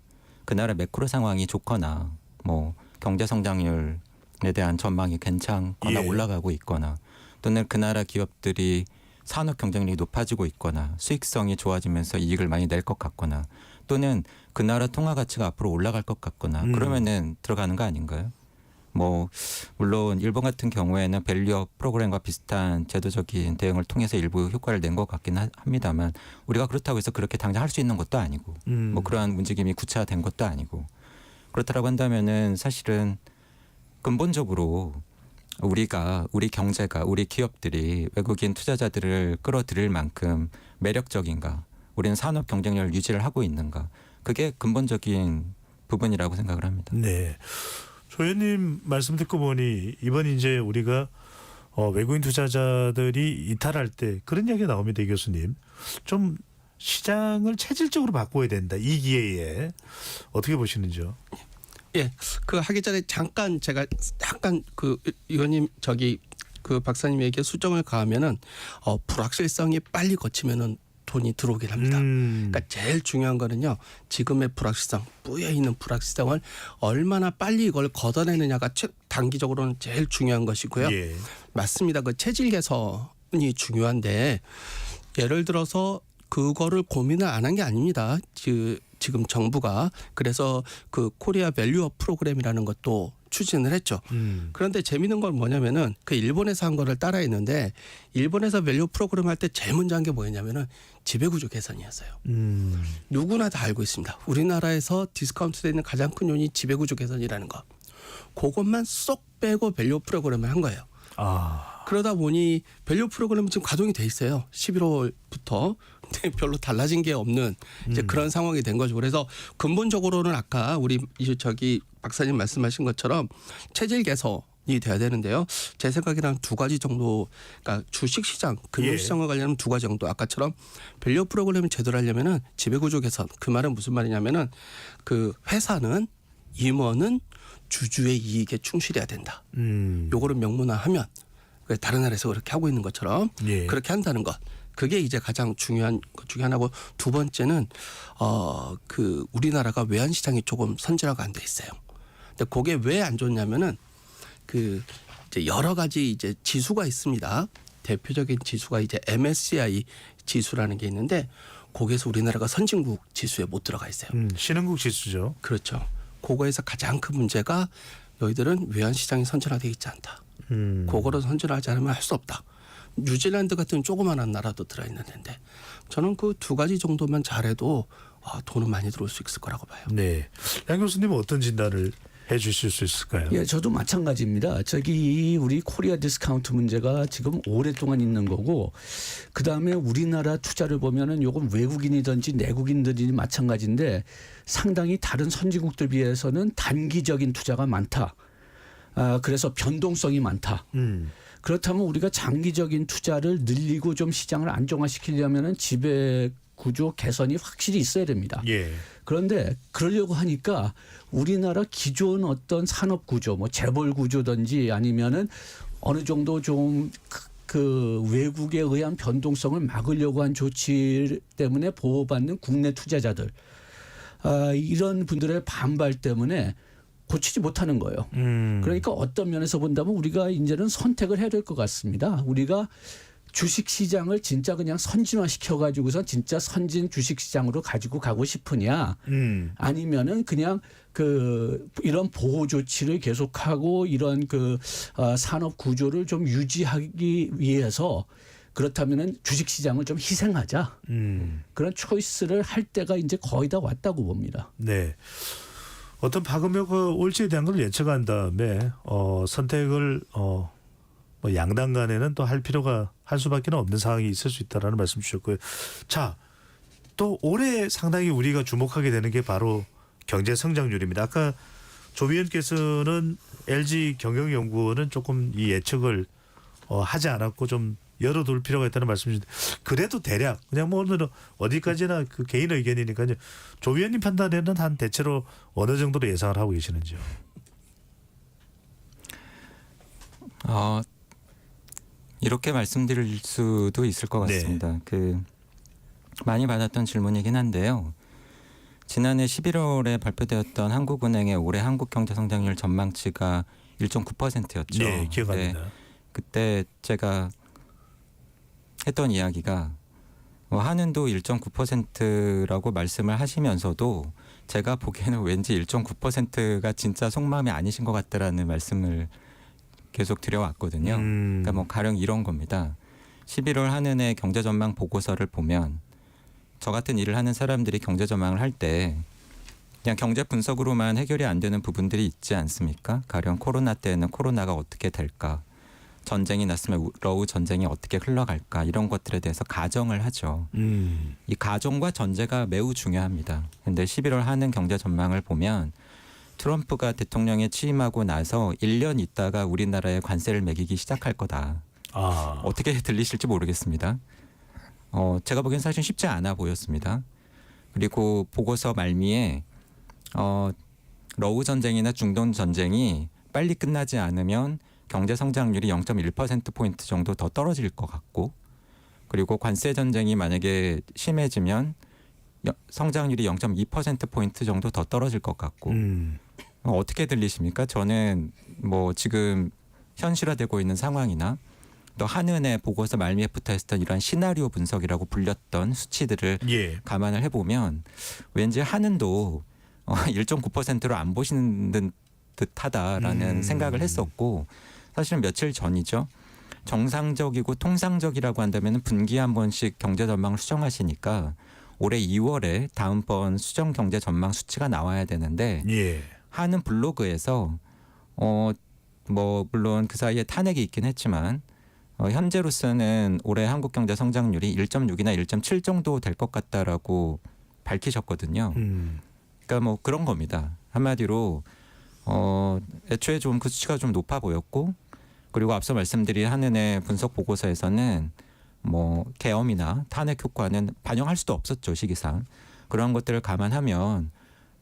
Speaker 5: 그 나라 매크로 상황이 좋거나 뭐 경제 성장률에 대한 전망이 괜찮거나
Speaker 1: 예.
Speaker 5: 올라가고 있거나, 또는 그 나라 기업들이 산업 경쟁력이 높아지고 있거나 수익성이 좋아지면서 이익을 많이 낼 것 같거나, 또는 그 나라 통화 가치가 앞으로 올라갈 것 같거나 그러면은 들어가는 거 아닌가요? 뭐 물론 일본 같은 경우에는 밸류업 프로그램과 비슷한 제도적인 대응을 통해서 일부 효과를 낸 것 같긴 합니다만, 우리가 그렇다고 해서 그렇게 당장 할 수 있는 것도 아니고 뭐 그러한 움직임이 구체화된 것도 아니고, 그렇다라고 한다면은 사실은 근본적으로 우리 경제가, 우리 기업들이 외국인 투자자들을 끌어들일 만큼 매력적인가, 우리는 산업 경쟁력을 유지를 하고 있는가, 그게 근본적인 부분이라고 생각을 합니다.
Speaker 1: 네. 조 의원님 말씀 듣고 보니 이번 이제 우리가 외국인 투자자들이 이탈할 때 그런 이야기가 나옵니다. 이 교수님. 좀 시장을 체질적으로 바꿔야 된다. 이 기회에 어떻게 보시는지요?
Speaker 9: 예, 그 하기 전에 잠깐 제가 약간 그 의원님 그 박사님에게 수정을 가하면은 불확실성이 빨리 거치면은 돈이 들어오긴 합니다. 그러니까 제일 중요한 거는요. 지금의 불확실성, 뿌여 있는 불확실성을 얼마나 빨리 이걸 걷어내느냐가 단기적으로는 제일 중요한 것이고요.
Speaker 1: 예.
Speaker 9: 맞습니다. 그 체질 개선이 중요한데 예를 들어서 그거를 고민을 안 한 게 아닙니다. 지금 정부가 그래서 그 코리아 밸류업 프로그램이라는 것도 추진을 했죠. 그런데 재미있는 건 뭐냐면은 그 일본에서 한 거를 따라했는데 일본에서 밸류 프로그램 할 때 제일 먼저 한 게 뭐였냐면은 지배구조 개선이었어요. 누구나 다 알고 있습니다. 우리나라에서 디스카운트되어 있는 가장 큰 요인이 지배구조 개선이라는 거. 그것만 쏙 빼고 밸류 프로그램을 한 거예요. 그러다 보니 밸류 프로그램은 지금 가동이 돼 있어요. 11월부터. 근데 별로 달라진 게 없는 이제 그런 상황이 된 거죠. 그래서 근본적으로는 아까 우리 박사님 말씀하신 것처럼 체질 개선이 돼야 되는데요. 제 생각에는 한 두 가지 정도, 그러니까 주식시장, 금융시장과 관련한 두 가지 정도. 아까처럼 밸류 프로그램을 제대로 하려면은 지배구조 개선. 그 말은 무슨 말이냐면은 그 회사는 임원은 주주의 이익에 충실해야 된다. 요거를 명문화하면 다른 나라에서 그렇게 하고 있는 것처럼 그렇게 한다는 것. 그게 이제 가장 중요한 것 중에 하나고 두 번째는 그 우리나라가 외환 시장이 조금 선진화가 안 돼 있어요. 근데 그게 왜 안 좋냐면은 그 이제 여러 가지 이제 지수가 있습니다. 대표적인 지수가 이제 MSCI 지수라는 게 있는데 거기에서 우리나라가 선진국 지수에 못 들어가 있어요.
Speaker 1: 신흥국 지수죠.
Speaker 9: 그렇죠. 그거에서 가장 큰 문제가 너희들은 외환 시장이 선진화되어 있지 않다. 그거를 선진화하지 않으면 할 수 없다. 뉴질랜드 같은 조그마한 나라도 들어있는데 저는 그 두 가지 정도만 잘해도 돈은 많이 들어올 수 있을 거라고 봐요.
Speaker 1: 네, 양 교수님은 어떤 진단을 해주실 수 있을까요?
Speaker 3: 예, 저도 마찬가지입니다. 우리 코리아 디스카운트 문제가 지금 오랫동안 있는 거고, 그 다음에 우리나라 투자를 보면은 요건 외국인이든지 내국인들이 마찬가지인데 상당히 다른 선진국들 비해서는 단기적인 투자가 많다. 그래서 변동성이 많다. 그렇다면 우리가 장기적인 투자를 늘리고 좀 시장을 안정화시키려면은 지배 구조 개선이 확실히 있어야 됩니다.
Speaker 1: 예.
Speaker 3: 그런데 그러려고 하니까 우리나라 기존 어떤 산업 구조, 뭐 재벌 구조든지 아니면은 어느 정도 좀 그 외국에 의한 변동성을 막으려고 한 조치 때문에 보호받는 국내 투자자들, 이런 분들의 반발 때문에 고치지 못하는 거예요. 그러니까 어떤 면에서 본다면 우리가 이제는 선택을 해야 될 것 같습니다. 우리가 주식 시장을 진짜 그냥 선진화 시켜가지고서 진짜 선진 주식 시장으로 가지고 가고 싶으냐, 아니면은 그냥 이런 보호 조치를 계속하고 이런 산업 구조를 좀 유지하기 위해서 그렇다면은 주식 시장을 좀 희생하자, 그런 초이스를 할 때가 이제 거의 다 왔다고 봅니다.
Speaker 1: 네. 어떤 파급력가 올지에 대한 걸 예측한 다음에 선택을 뭐 양당 간에는 또 할 수밖에 없는 상황이 있을 수 있다라는 말씀 주셨고요. 자, 또 올해 상당히 우리가 주목하게 되는 게 바로 경제 성장률입니다. 아까 조 위원께서는 LG 경영연구원은 조금 이 예측을 하지 않았고 좀 열어둘 필요가 있다는 말씀이신데, 그래도 대략 그냥 뭐 오늘은 어디까지나 그 개인 의견이니까요. 조 위원님 판단에는 한 대체로 어느 정도로 예상을 하고 계시는지요?
Speaker 5: 이렇게 말씀드릴 수도 있을 것 같습니다. 많이 받았던 질문이긴 한데요. 지난해 11월에 발표되었던 한국은행의 올해 한국 경제 성장률 전망치가 1.9%였죠.
Speaker 1: 네, 기억합니다.
Speaker 5: 그때 제가 했던 이야기가 한은도 1.9%라고 말씀을 하시면서도 제가 보기에는 왠지 1.9%가 진짜 속마음이 아니신 것 같다라는 말씀을 계속 드려왔거든요. 그러니까 뭐 가령 이런 겁니다. 11월 한은의 경제 전망 보고서를 보면 저 같은 일을 하는 사람들이 경제 전망을 할 때 그냥 경제 분석으로만 해결이 안 되는 부분들이 있지 않습니까? 가령 코로나 때에는 코로나가 어떻게 될까? 전쟁이 났으면 러우 전쟁이 어떻게 흘러갈까? 이런 것들에 대해서 가정을 하죠. 이 가정과 전제가 매우 중요합니다. 그런데 11월 한은 경제 전망을 보면 트럼프가 대통령에 취임하고 나서 1년 있다가 우리나라에 관세를 매기기 시작할 거다. 어떻게 들리실지 모르겠습니다. 제가 보기엔 사실 쉽지 않아 보였습니다. 그리고 보고서 말미에 러우 전쟁이나 중동 전쟁이 빨리 끝나지 않으면 경제 성장률이 0.1%포인트 정도 더 떨어질 것 같고, 그리고 관세 전쟁이 만약에 심해지면 성장률이 0.2%포인트 정도 더 떨어질 것 같고, 어떻게 들리십니까? 저는 뭐 지금 현실화되고 있는 상황이나 또 한은의 보고서 말미에 붙어있었던 이러한 시나리오 분석이라고 불렸던 수치들을
Speaker 1: 예.
Speaker 5: 감안을 해보면 왠지 한은도 1.9%로 안 보시는 듯하다라는 생각을 했었고, 사실은 며칠 전이죠. 정상적이고 통상적이라고 한다면 분기에 한 번씩 경제 전망을 수정하시니까 올해 2월에 다음번 수정 경제 전망 수치가 나와야 되는데
Speaker 1: 예.
Speaker 5: 한은 블로그에서 뭐 물론 그 사이에 탄핵이 있긴 했지만 현재로서는 올해 한국 경제 성장률이 1.6이나 1.7 정도 될 것 같다라고 밝히셨거든요. 그러니까 뭐 그런 겁니다. 한마디로 애초에 좀 그 수치가 좀 높아 보였고, 그리고 앞서 말씀드린 한은의 분석 보고서에서는 뭐 계엄이나 탄핵 효과는 반영할 수도 없었죠, 시기상. 그런 것들을 감안하면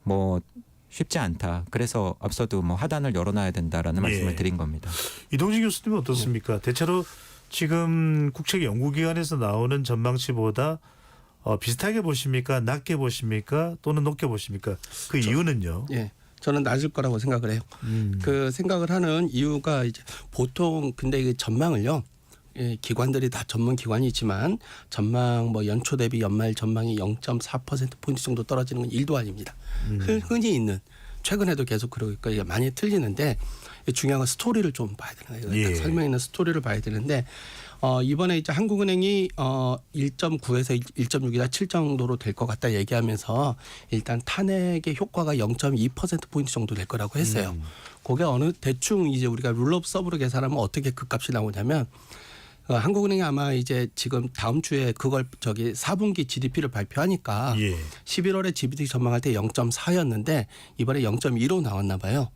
Speaker 5: 뭐 쉽지 않다. 그래서 앞서도 뭐 하단을 열어놔야 된다라는 말씀을 드린 겁니다.
Speaker 1: 이동진 교수님은 어떻습니까? 대체로 지금 국책 연구기관에서 나오는 전망치보다 비슷하게 보십니까? 낮게 보십니까? 또는 높게 보십니까? 그 이유는요?
Speaker 9: 예. 저는 낮을 거라고 생각을 해요. 그 생각을 하는 이유가 이제 보통 근데 이 전망을요. 예, 기관들이 다 전문 기관이지만 전망 뭐 연초 대비 연말 전망이 0.4%포인트 정도 떨어지는 건 일도 아닙니다. 흔히 있는 최근에도 계속 그러고 있고 이게 많이 틀리는데 중요한 건 스토리를 좀 봐야 되는 거예요.
Speaker 1: 예.
Speaker 9: 설명에 있는 스토리를 봐야 되는데 이번에 이제 한국은행이 1.9에서 1.6이나 7 정도로 될 것 같다 얘기하면서 일단 탄핵의 효과가 0.2%포인트 정도 될 거라고 했어요. 그게 어느 대충 이제 우리가 룰 오브 서브로 계산하면 어떻게 그 값이 나오냐면 한국은행이 아마 이제 지금 다음 주에 그걸 4분기 GDP를 발표하니까 11월에 GDP 전망할 때 0.4였는데 이번에 0.2로 나왔나 봐요.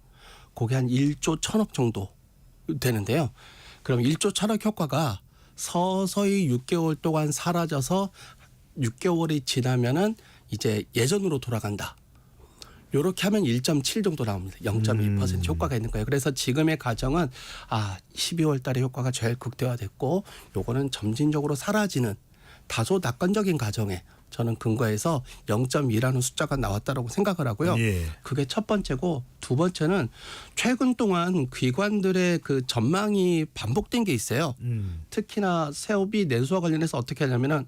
Speaker 9: 그게 한 1조 1천억 정도 되는데요. 그럼 1조 1천억 효과가 서서히 6개월 동안 사라져서 6개월이 지나면은 이제 예전으로 돌아간다. 요렇게 하면 1.7 정도 나옵니다. 0.2% 효과가 있는 거예요. 그래서 지금의 가정은 12월 달에 효과가 제일 극대화됐고 요거는 점진적으로 사라지는 다소 낙관적인 가정에 저는 근거해서 0.2라는 숫자가 나왔다라고 생각을 하고요. 그게 첫 번째고, 두 번째는 최근 동안 기관들의 그 전망이 반복된 게 있어요. 특히나 세업이 내수와 관련해서 어떻게 하냐면은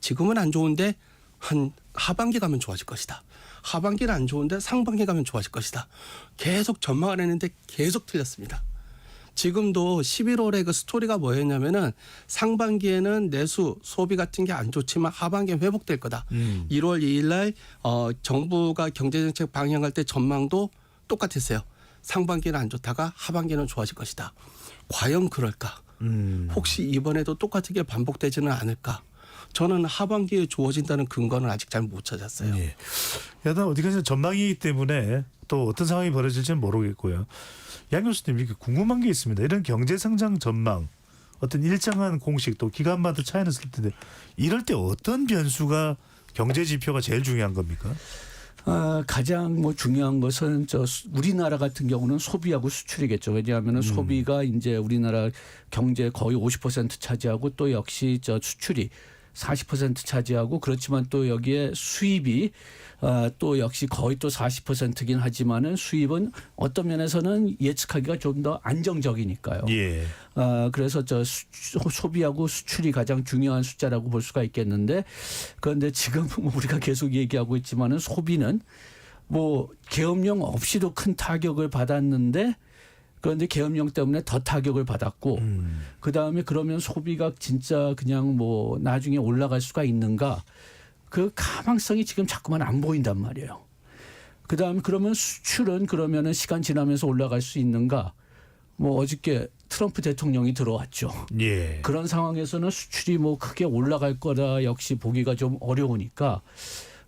Speaker 9: 지금은 안 좋은데 한 하반기 가면 좋아질 것이다. 하반기는 안 좋은데 상반기 가면 좋아질 것이다. 계속 전망을 했는데 계속 틀렸습니다. 지금도 11월에 그 스토리가 뭐였냐면은 상반기에는 내수 소비 같은 게 안 좋지만 하반기엔 회복될 거다. 1월 2일 날 정부가 경제정책 방향할 때 전망도 똑같았어요. 상반기는 안 좋다가 하반기는 좋아질 것이다. 과연 그럴까? 혹시 이번에도 똑같은 게 반복되지는 않을까? 저는 하반기에 좋아진다는 근거는 아직 잘 못 찾았어요.
Speaker 1: 일단 어디까지나 전망이기 때문에 또 어떤 상황이 벌어질지는 모르겠고요. 양 교수님, 이렇게 궁금한 게 있습니다. 이런 경제 성장 전망, 어떤 일정한 공식 또 기간마다 차이는 있을 텐데 이럴 때 어떤 변수가 경제 지표가 제일 중요한 겁니까?
Speaker 3: 가장 뭐 중요한 것은 우리나라 같은 경우는 소비하고 수출이겠죠. 왜냐하면 소비가 이제 우리나라 경제 거의 50% 차지하고 또 역시 수출이 40% 차지하고, 그렇지만 또 여기에 수입이 또 역시 거의 또 40%긴 하지만은 수입은 어떤 면에서는 예측하기가 좀 더 안정적이니까요. 그래서 소비하고 수출이 가장 중요한 숫자라고 볼 수가 있겠는데, 그런데 지금 우리가 계속 얘기하고 있지만은 소비는 뭐 계엄령 없이도 큰 타격을 받았는데, 그런데 계엄령 때문에 더 타격을 받았고, 그 다음에 그러면 소비가 진짜 그냥 뭐 나중에 올라갈 수가 있는가? 그 가망성이 지금 자꾸만 안 보인단 말이에요. 그 다음에 그러면 수출은 그러면은 시간 지나면서 올라갈 수 있는가? 뭐 어저께 트럼프 대통령이 들어왔죠. 그런 상황에서는 수출이 뭐 크게 올라갈 거다 역시 보기가 좀 어려우니까.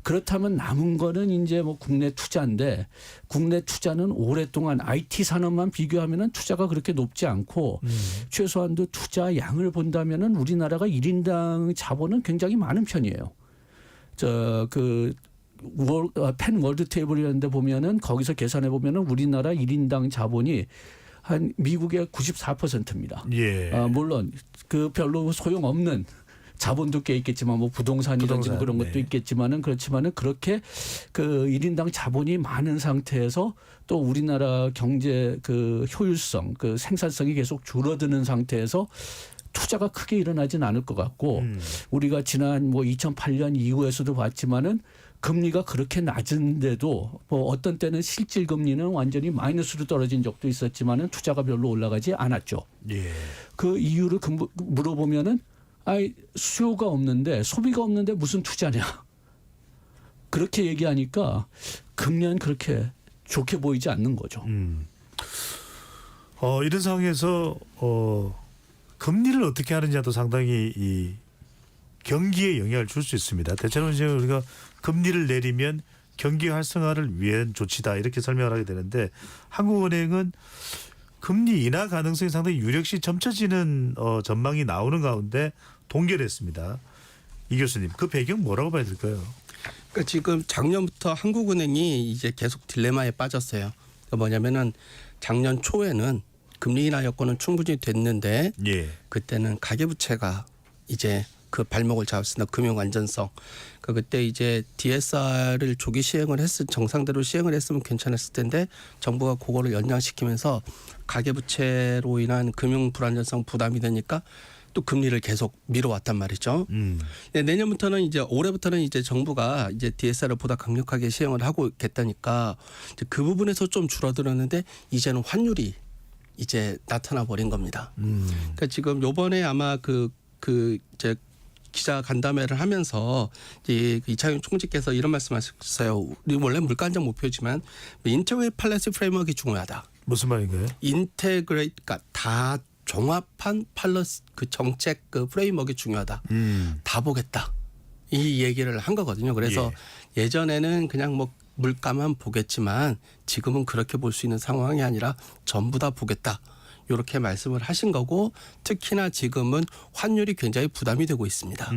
Speaker 3: 그렇다면 남은 거는 이제 뭐 국내 투자인데 국내 투자는 오랫동안 IT 산업만 비교하면은 투자가 그렇게 높지 않고 최소한도 투자 양을 본다면은 우리나라가 1인당 자본은 굉장히 많은 편이에요. 펜 월드 테이블이라는 데 보면은 거기서 계산해 보면은 우리나라 1인당 자본이 한 미국의 94%입니다.
Speaker 1: 예.
Speaker 3: 물론 그 별로 소용없는 자본도 꽤 있겠지만 뭐 부동산이라든지
Speaker 1: 부동산,
Speaker 3: 그런 것도
Speaker 1: 네.
Speaker 3: 있겠지만은 그렇지만은 그렇게 그 1인당 자본이 많은 상태에서 또 우리나라 경제 그 효율성, 그 생산성이 계속 줄어드는 상태에서 투자가 크게 일어나진 않을 것 같고 우리가 지난 뭐 2008년 이후에서도 봤지만은 금리가 그렇게 낮은데도 뭐 어떤 때는 실질 금리는 완전히 마이너스로 떨어진 적도 있었지만은 투자가 별로 올라가지 않았죠.
Speaker 1: 예.
Speaker 3: 그 이유를 물어보면은 수요가 없는데 소비가 없는데 무슨 투자냐. 그렇게 얘기하니까 금리는 그렇게 좋게 보이지 않는 거죠.
Speaker 1: 이런 상황에서 금리를 어떻게 하느냐도 상당히 이 경기에 영향을 줄 수 있습니다. 대체로 이제 우리가 금리를 내리면 경기 활성화를 위한 조치다 이렇게 설명을 하게 되는데 한국은행은 금리 인하 가능성이 상당히 유력시 점쳐지는 전망이 나오는 가운데 동결했습니다. 이 교수님, 그 배경 뭐라고 봐야 될까요?
Speaker 9: 그러니까 지금 작년부터 한국은행이 이제 계속 딜레마에 빠졌어요. 그러니까 뭐냐면은 작년 초에는 금리 인하 여건은 충분히 됐는데
Speaker 1: 예.
Speaker 9: 그때는 가계부채가 이제 그 발목을 잡았습니다. 금융 안전성. 그러니까 그때 이제 DSR을 조기 시행을 정상대로 시행을 했으면 괜찮았을 텐데 정부가 그거를 연장시키면서 가계부채로 인한 금융 불안전성 부담이 되니까 또 금리를 계속 미뤄왔단 말이죠. 내년부터는 이제 올해부터는 이제 정부가 이제 DSR을 보다 강력하게 시행을 하고 있겠다니까 이제 그 부분에서 좀 줄어들었는데 이제는 환율이 이제 나타나 버린 겁니다. 그러니까 지금 요번에 아마 이제 기자 간담회를 하면서 이제 이창용 총재께서 이런 말씀하셨어요. 우리 원래 물가 안정 목표지만 인테그레이트 팔러시 프레임워크가 중요하다.
Speaker 1: 무슨 말인가요?
Speaker 9: 인테그레이트, 그러니까 다 종합한 팔러시 그 정책 그 프레임워크가 중요하다. 다 보겠다. 이 얘기를 한 거거든요. 그래서 예전에는 그냥 뭐 물가만 보겠지만 지금은 그렇게 볼 수 있는 상황이 아니라 전부 다 보겠다. 이렇게 말씀을 하신 거고 특히나 지금은 환율이 굉장히 부담이 되고 있습니다.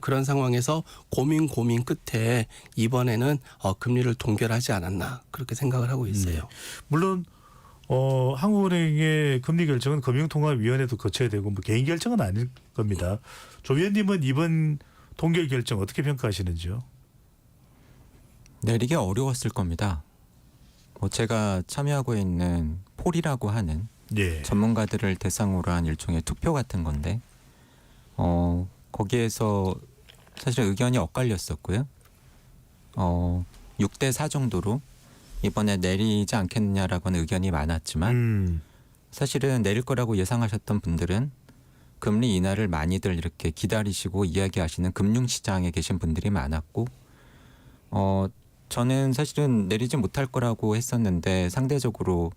Speaker 9: 그런 상황에서 고민 끝에 이번에는 금리를 동결하지 않았나 그렇게 생각을 하고 있어요.
Speaker 1: 물론 한국은행의 금리 결정은 금융통화위원회도 거쳐야 되고 뭐 개인 결정은 아닐 겁니다. 조 위원님은 이번 동결 결정 어떻게 평가하시는지요?
Speaker 5: 내리기 어려웠을 겁니다. 제가 참여하고 있는 폴이라고 하는
Speaker 1: 예.
Speaker 5: 전문가들을 대상으로 한 일종의 투표 같은 건데 거기에서 사실 의견이 엇갈렸었고요. 6대 4 정도로 이번에 내리지 않겠느냐라고 하는 의견이 많았지만 사실은 내릴 거라고 예상하셨던 분들은 금리 인하를 많이들 이렇게 기다리시고 이야기하시는 금융시장에 계신 분들이 많았고 저는 사실은 내리지 못할 거라고 했었는데 상대적으로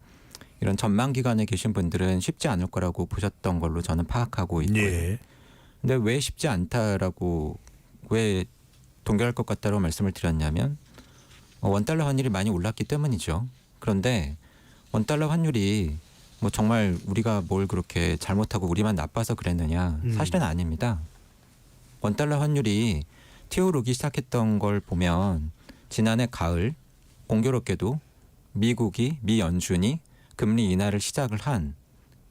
Speaker 5: 이런 전망 기관에 계신 분들은 쉽지 않을 거라고 보셨던 걸로 저는 파악하고 있고요.
Speaker 1: 예.
Speaker 5: 근데 왜 쉽지 않다라고 왜 동결할 것 같다고 말씀을 드렸냐면 원달러 환율이 많이 올랐기 때문이죠. 그런데 원달러 환율이 뭐 정말 우리가 뭘 그렇게 잘못하고 우리만 나빠서 그랬느냐 사실은 아닙니다. 원달러 환율이 튀어오르기 시작했던 걸 보면 지난해 가을 공교롭게도 미 연준이 금리 인하를 시작을 한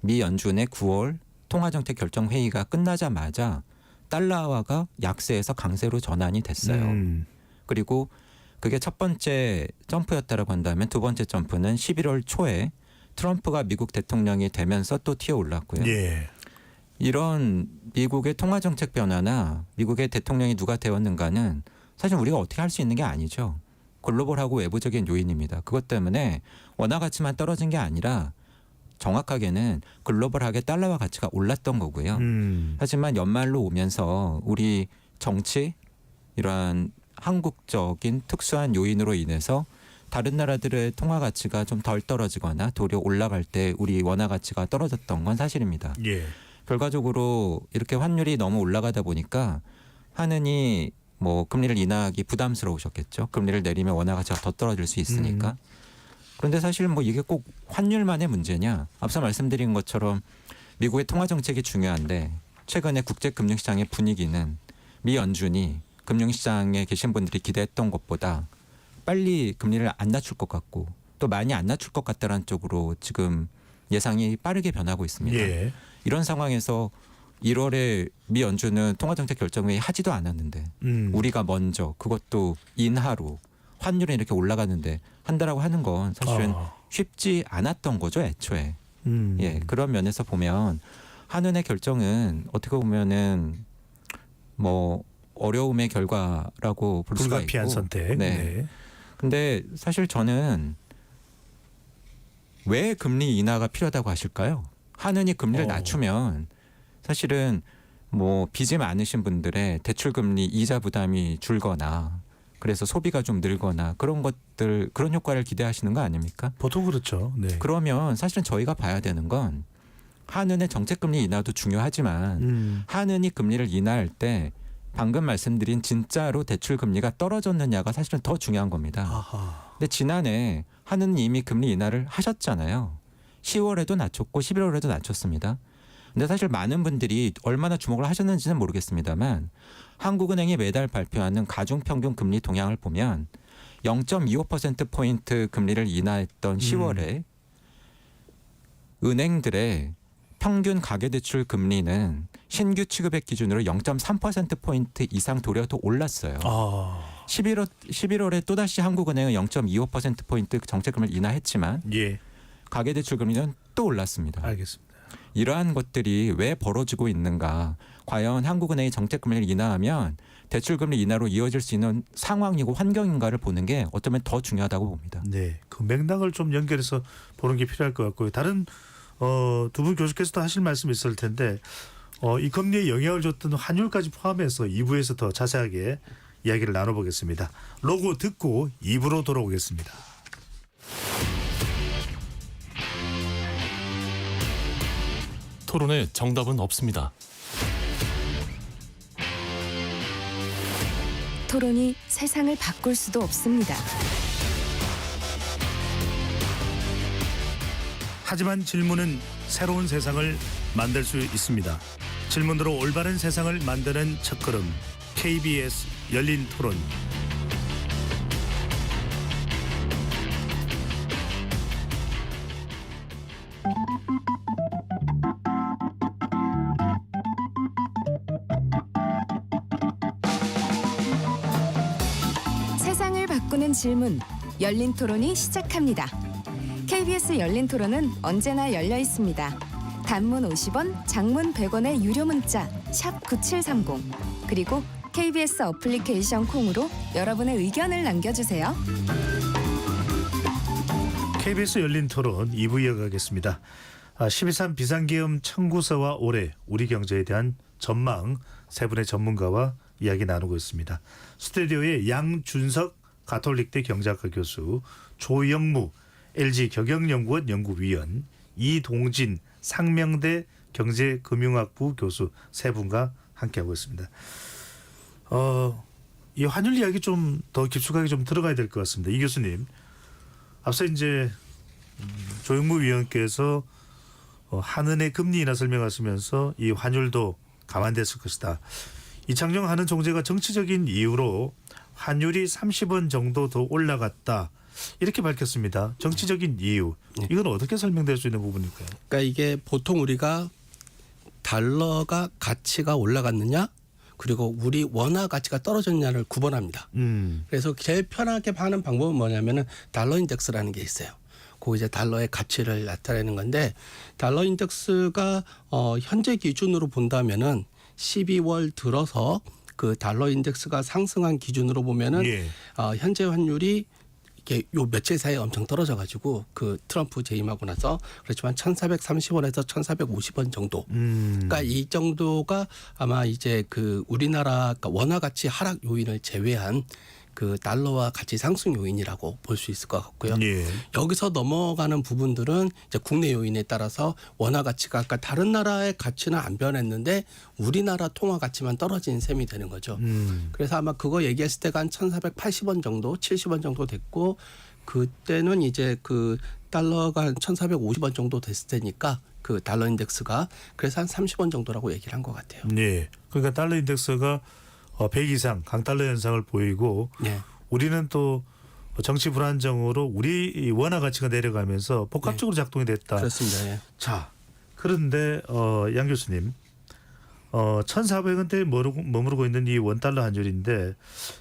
Speaker 5: 미 연준의 9월 통화정책 결정 회의가 끝나자마자 달러화가 약세에서 강세로 전환이 됐어요. 그리고 그게 첫 번째 점프였다라고 한다면 두 번째 점프는 11월 초에 트럼프가 미국 대통령이 되면서 또 튀어올랐고요.
Speaker 1: 예.
Speaker 5: 이런 미국의 통화정책 변화나 미국의 대통령이 누가 되었는가는 사실 우리가 어떻게 할 수 있는 게 아니죠. 글로벌하고 외부적인 요인입니다. 그것 때문에 원화 가치만 떨어진 게 아니라 정확하게는 글로벌하게 달러화 가치가 올랐던 거고요. 하지만 연말로 오면서 우리 정치 이러한 한국적인 특수한 요인으로 인해서 다른 나라들의 통화 가치가 좀 덜 떨어지거나 도리어 올라갈 때 우리 원화 가치가 떨어졌던 건 사실입니다.
Speaker 1: 예.
Speaker 5: 결과적으로 이렇게 환율이 너무 올라가다 보니까 하느니 뭐 금리를 인하하기 부담스러우셨겠죠. 금리를 내리면 원화 가치가 더 떨어질 수 있으니까. 그런데 사실 뭐 이게 꼭 환율만의 문제냐? 앞서 말씀드린 것처럼 미국의 통화 정책이 중요한데 최근에 국제 금융시장의 분위기는 미 연준이 금융시장에 계신 분들이 기대했던 것보다 빨리 금리를 안 낮출 것 같고 또 많이 안 낮출 것 같다는 쪽으로 지금 예상이 빠르게 변하고 있습니다.
Speaker 1: 예.
Speaker 5: 이런 상황에서 1월에 미 연준은 통화정책 결정회의 하지도 않았는데 우리가 먼저 그것도 인하로 환율이 이렇게 올라가는데 한다라고 하는 건 사실은 쉽지 않았던 거죠, 애초에. 예, 그런 면에서 보면 한은의 결정은 어떻게 보면은 뭐 어려움의 결과라고 볼 수가 있고.
Speaker 1: 불가피한 선택.
Speaker 5: 네. 근데 사실 저는 왜 금리 인하가 필요하다고 하실까요? 한은이 금리를 낮추면 사실은 뭐 빚이 많으신 분들의 대출 금리 이자 부담이 줄거나 그래서 소비가 좀 늘거나 그런 것들 그런 효과를 기대하시는 거 아닙니까?
Speaker 1: 보통 그렇죠. 네.
Speaker 5: 그러면 사실은 저희가 봐야 되는 건 한은의 정책 금리 인하도 중요하지만 한은이 금리를 인하할 때 방금 말씀드린 진짜로 대출 금리가 떨어졌느냐가 사실은 더 중요한 겁니다.
Speaker 1: 아하.
Speaker 5: 근데 지난해 한은은 이미 금리 인하를 하셨잖아요. 10월에도 낮췄고 11월에도 낮췄습니다. 근데 사실 많은 분들이 얼마나 주목을 하셨는지는 모르겠습니다만 한국은행이 매달 발표하는 가중평균 금리 동향을 보면 0.25%포인트 금리를 인하했던 10월에 은행들의 평균 가계대출 금리는 신규 취급액 기준으로 0.3%포인트 이상 도려 더 올랐어요. 11월에 또다시 한국은행은 0.25%포인트 정책금리를 인하했지만
Speaker 1: 예.
Speaker 5: 가계대출 금리는 또 올랐습니다.
Speaker 1: 알겠습니다.
Speaker 5: 이러한 것들이 왜 벌어지고 있는가. 과연 한국은행이 정책금리를 인하하면 대출금리 인하로 이어질 수 있는 상황이고 환경인가를 보는 게 어쩌면 더 중요하다고 봅니다.
Speaker 1: 네, 그 맥락을 좀 연결해서 보는 게 필요할 것 같고요. 다른 두 분 교수께서도 하실 말씀이 있을 텐데 이 금리에 영향을 줬던 환율까지 포함해서 2부에서 더 자세하게 이야기를 나눠보겠습니다. 로고 듣고 2부로 돌아오겠습니다.
Speaker 2: 토론에 정답은 없습니다.
Speaker 10: 토론이 세상을 바꿀 수도 없습니다.
Speaker 1: 하지만 질문은 새로운 세상을 만들 수 있습니다. 질문으로 올바른 세상을 만드는 첫걸음 KBS 열린 토론.
Speaker 10: 세상을 바꾸는 질문, 열린 토론이 시작합니다. KBS 열린 토론은 언제나 열려 있습니다. 단문 50원, 장문 100원의 유료 문자 샵 9730 그리고 KBS 어플리케이션 콩으로 여러분의 의견을 남겨주세요.
Speaker 1: KBS 열린 토론 2부 이어가겠습니다. 12.3 비상계엄 청구서와 올해 우리 경제에 대한 전망 세 분의 전문가와 이야기 나누고 있습니다. 스튜디오에 양준석 가톨릭대 경제학과 교수, 조영무 LG 경영연구원 연구위원, 이동진 상명대 경제금융학부 교수 세 분과 함께하고 있습니다. 이 환율 이야기 좀 더 깊숙하게 좀 들어가야 될 것 같습니다. 이 교수님, 앞서 이제 조영무 위원께서 한은의 금리 인하 설명하시면서 이 환율도 감안됐을 것이다. 이창용 한은 총재가 정치적인 이유로 환율이 30원 정도 더 올라갔다. 이렇게 밝혔습니다. 정치적인 이유. 이건 어떻게 설명될 수 있는 부분일까요?
Speaker 9: 그러니까 이게 보통 우리가 달러가 가치가 올라갔느냐 그리고 우리 원화 가치가 떨어졌냐를 구분합니다. 그래서 제일 편하게 하는 방법은 뭐냐면은 달러 인덱스라는 게 있어요. 그 이제 달러의 가치를 나타내는 건데 달러 인덱스가 현재 기준으로 본다면은 12월 들어서 그 달러 인덱스가 상승한 기준으로 보면은 현재 환율이 이게 요 며칠 사이에 엄청 떨어져가지고 그 트럼프 재임하고 나서 그렇지만 1,430원에서 1,450원 정도. 그러니까 이 정도가 아마 이제 그 우리나라 그러니까 원화 가치 하락 요인을 제외한 그 달러와 가치 상승 요인이라고 볼 수 있을 것 같고요.
Speaker 1: 예.
Speaker 9: 여기서 넘어가는 부분들은 이제 국내 요인에 따라서 원화 가치가 아까 다른 나라의 가치는 안 변했는데 우리나라 통화 가치만 떨어진 셈이 되는 거죠. 그래서 아마 그거 얘기했을 때가 한 1,480원 정도, 70원 정도 됐고 그때는 이제 그 달러가 한 1,450원 정도 됐을 테니까 그 달러 인덱스가 그래서 한 30원 정도라고 얘기를 한 것 같아요.
Speaker 1: 네. 그러니까 달러 인덱스가 100 이상 강달러 현상을 보이고
Speaker 9: 네.
Speaker 1: 우리는 또 정치 불안정으로 우리 원화 가치가 내려가면서 복합적으로 작동이 됐다.
Speaker 9: 그렇습니다. 예.
Speaker 1: 자, 그런데 양 교수님 1,400원대에 머무르고 있는 이 원달러 환율인데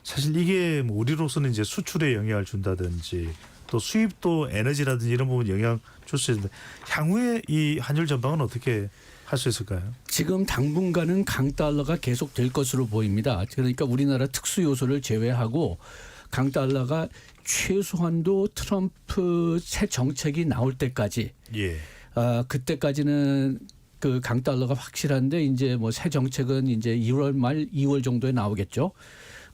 Speaker 1: 사실 이게 뭐 우리로서는 이제 수출에 영향을 준다든지 또 수입도 에너지라든지 이런 부분 영향 줄 수 있는데 향후에 이 환율 전망은 어떻게 할 수 있을까요?
Speaker 3: 지금 당분간은 강달러가 계속 될 것으로 보입니다. 그러니까 우리나라 특수 요소를 제외하고 강달러가 최소한도 트럼프 새 정책이 나올 때까지
Speaker 1: 예.
Speaker 3: 그때까지는 그 강달러가 확실한데 이제 뭐 새 정책은 이제 1월 말 2월 정도에 나오겠죠.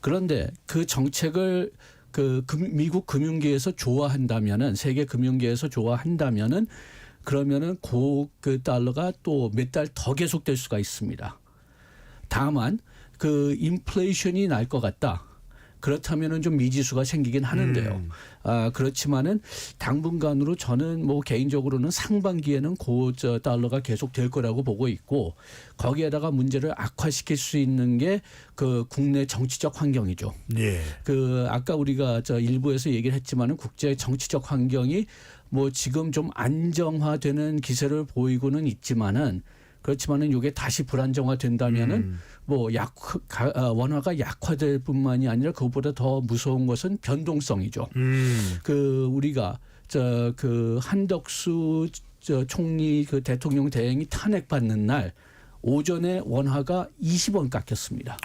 Speaker 3: 그런데 그 정책을 그 미국 금융계에서 좋아한다면은 세계 금융계에서 좋아한다면은 그러면은 그 달러가 또 몇 달 더 계속될 수가 있습니다. 다만 그 인플레이션이 날 것 같다. 그렇다면은 좀 미지수가 생기긴 하는데요. 그렇지만은 당분간으로 저는 뭐 개인적으로는 상반기에는 저 달러가 계속 될 거라고 보고 있고 거기에다가 문제를 악화시킬 수 있는 게 그 국내 정치적 환경이죠.
Speaker 1: 예.
Speaker 3: 그 아까 우리가 저 일부에서 얘기를 했지만은 국제 정치적 환경이 뭐 지금 좀 안정화되는 기세를 보이고는 있지만은 그렇지만은 이게 다시 불안정화된다면은 뭐 원화가 약화될 뿐만이 아니라 그것보다 더 무서운 것은 변동성이죠. 그 우리가 그 한덕수 총리 그 대통령 대행이 탄핵받는 날 오전에 원화가 20원 깎였습니다.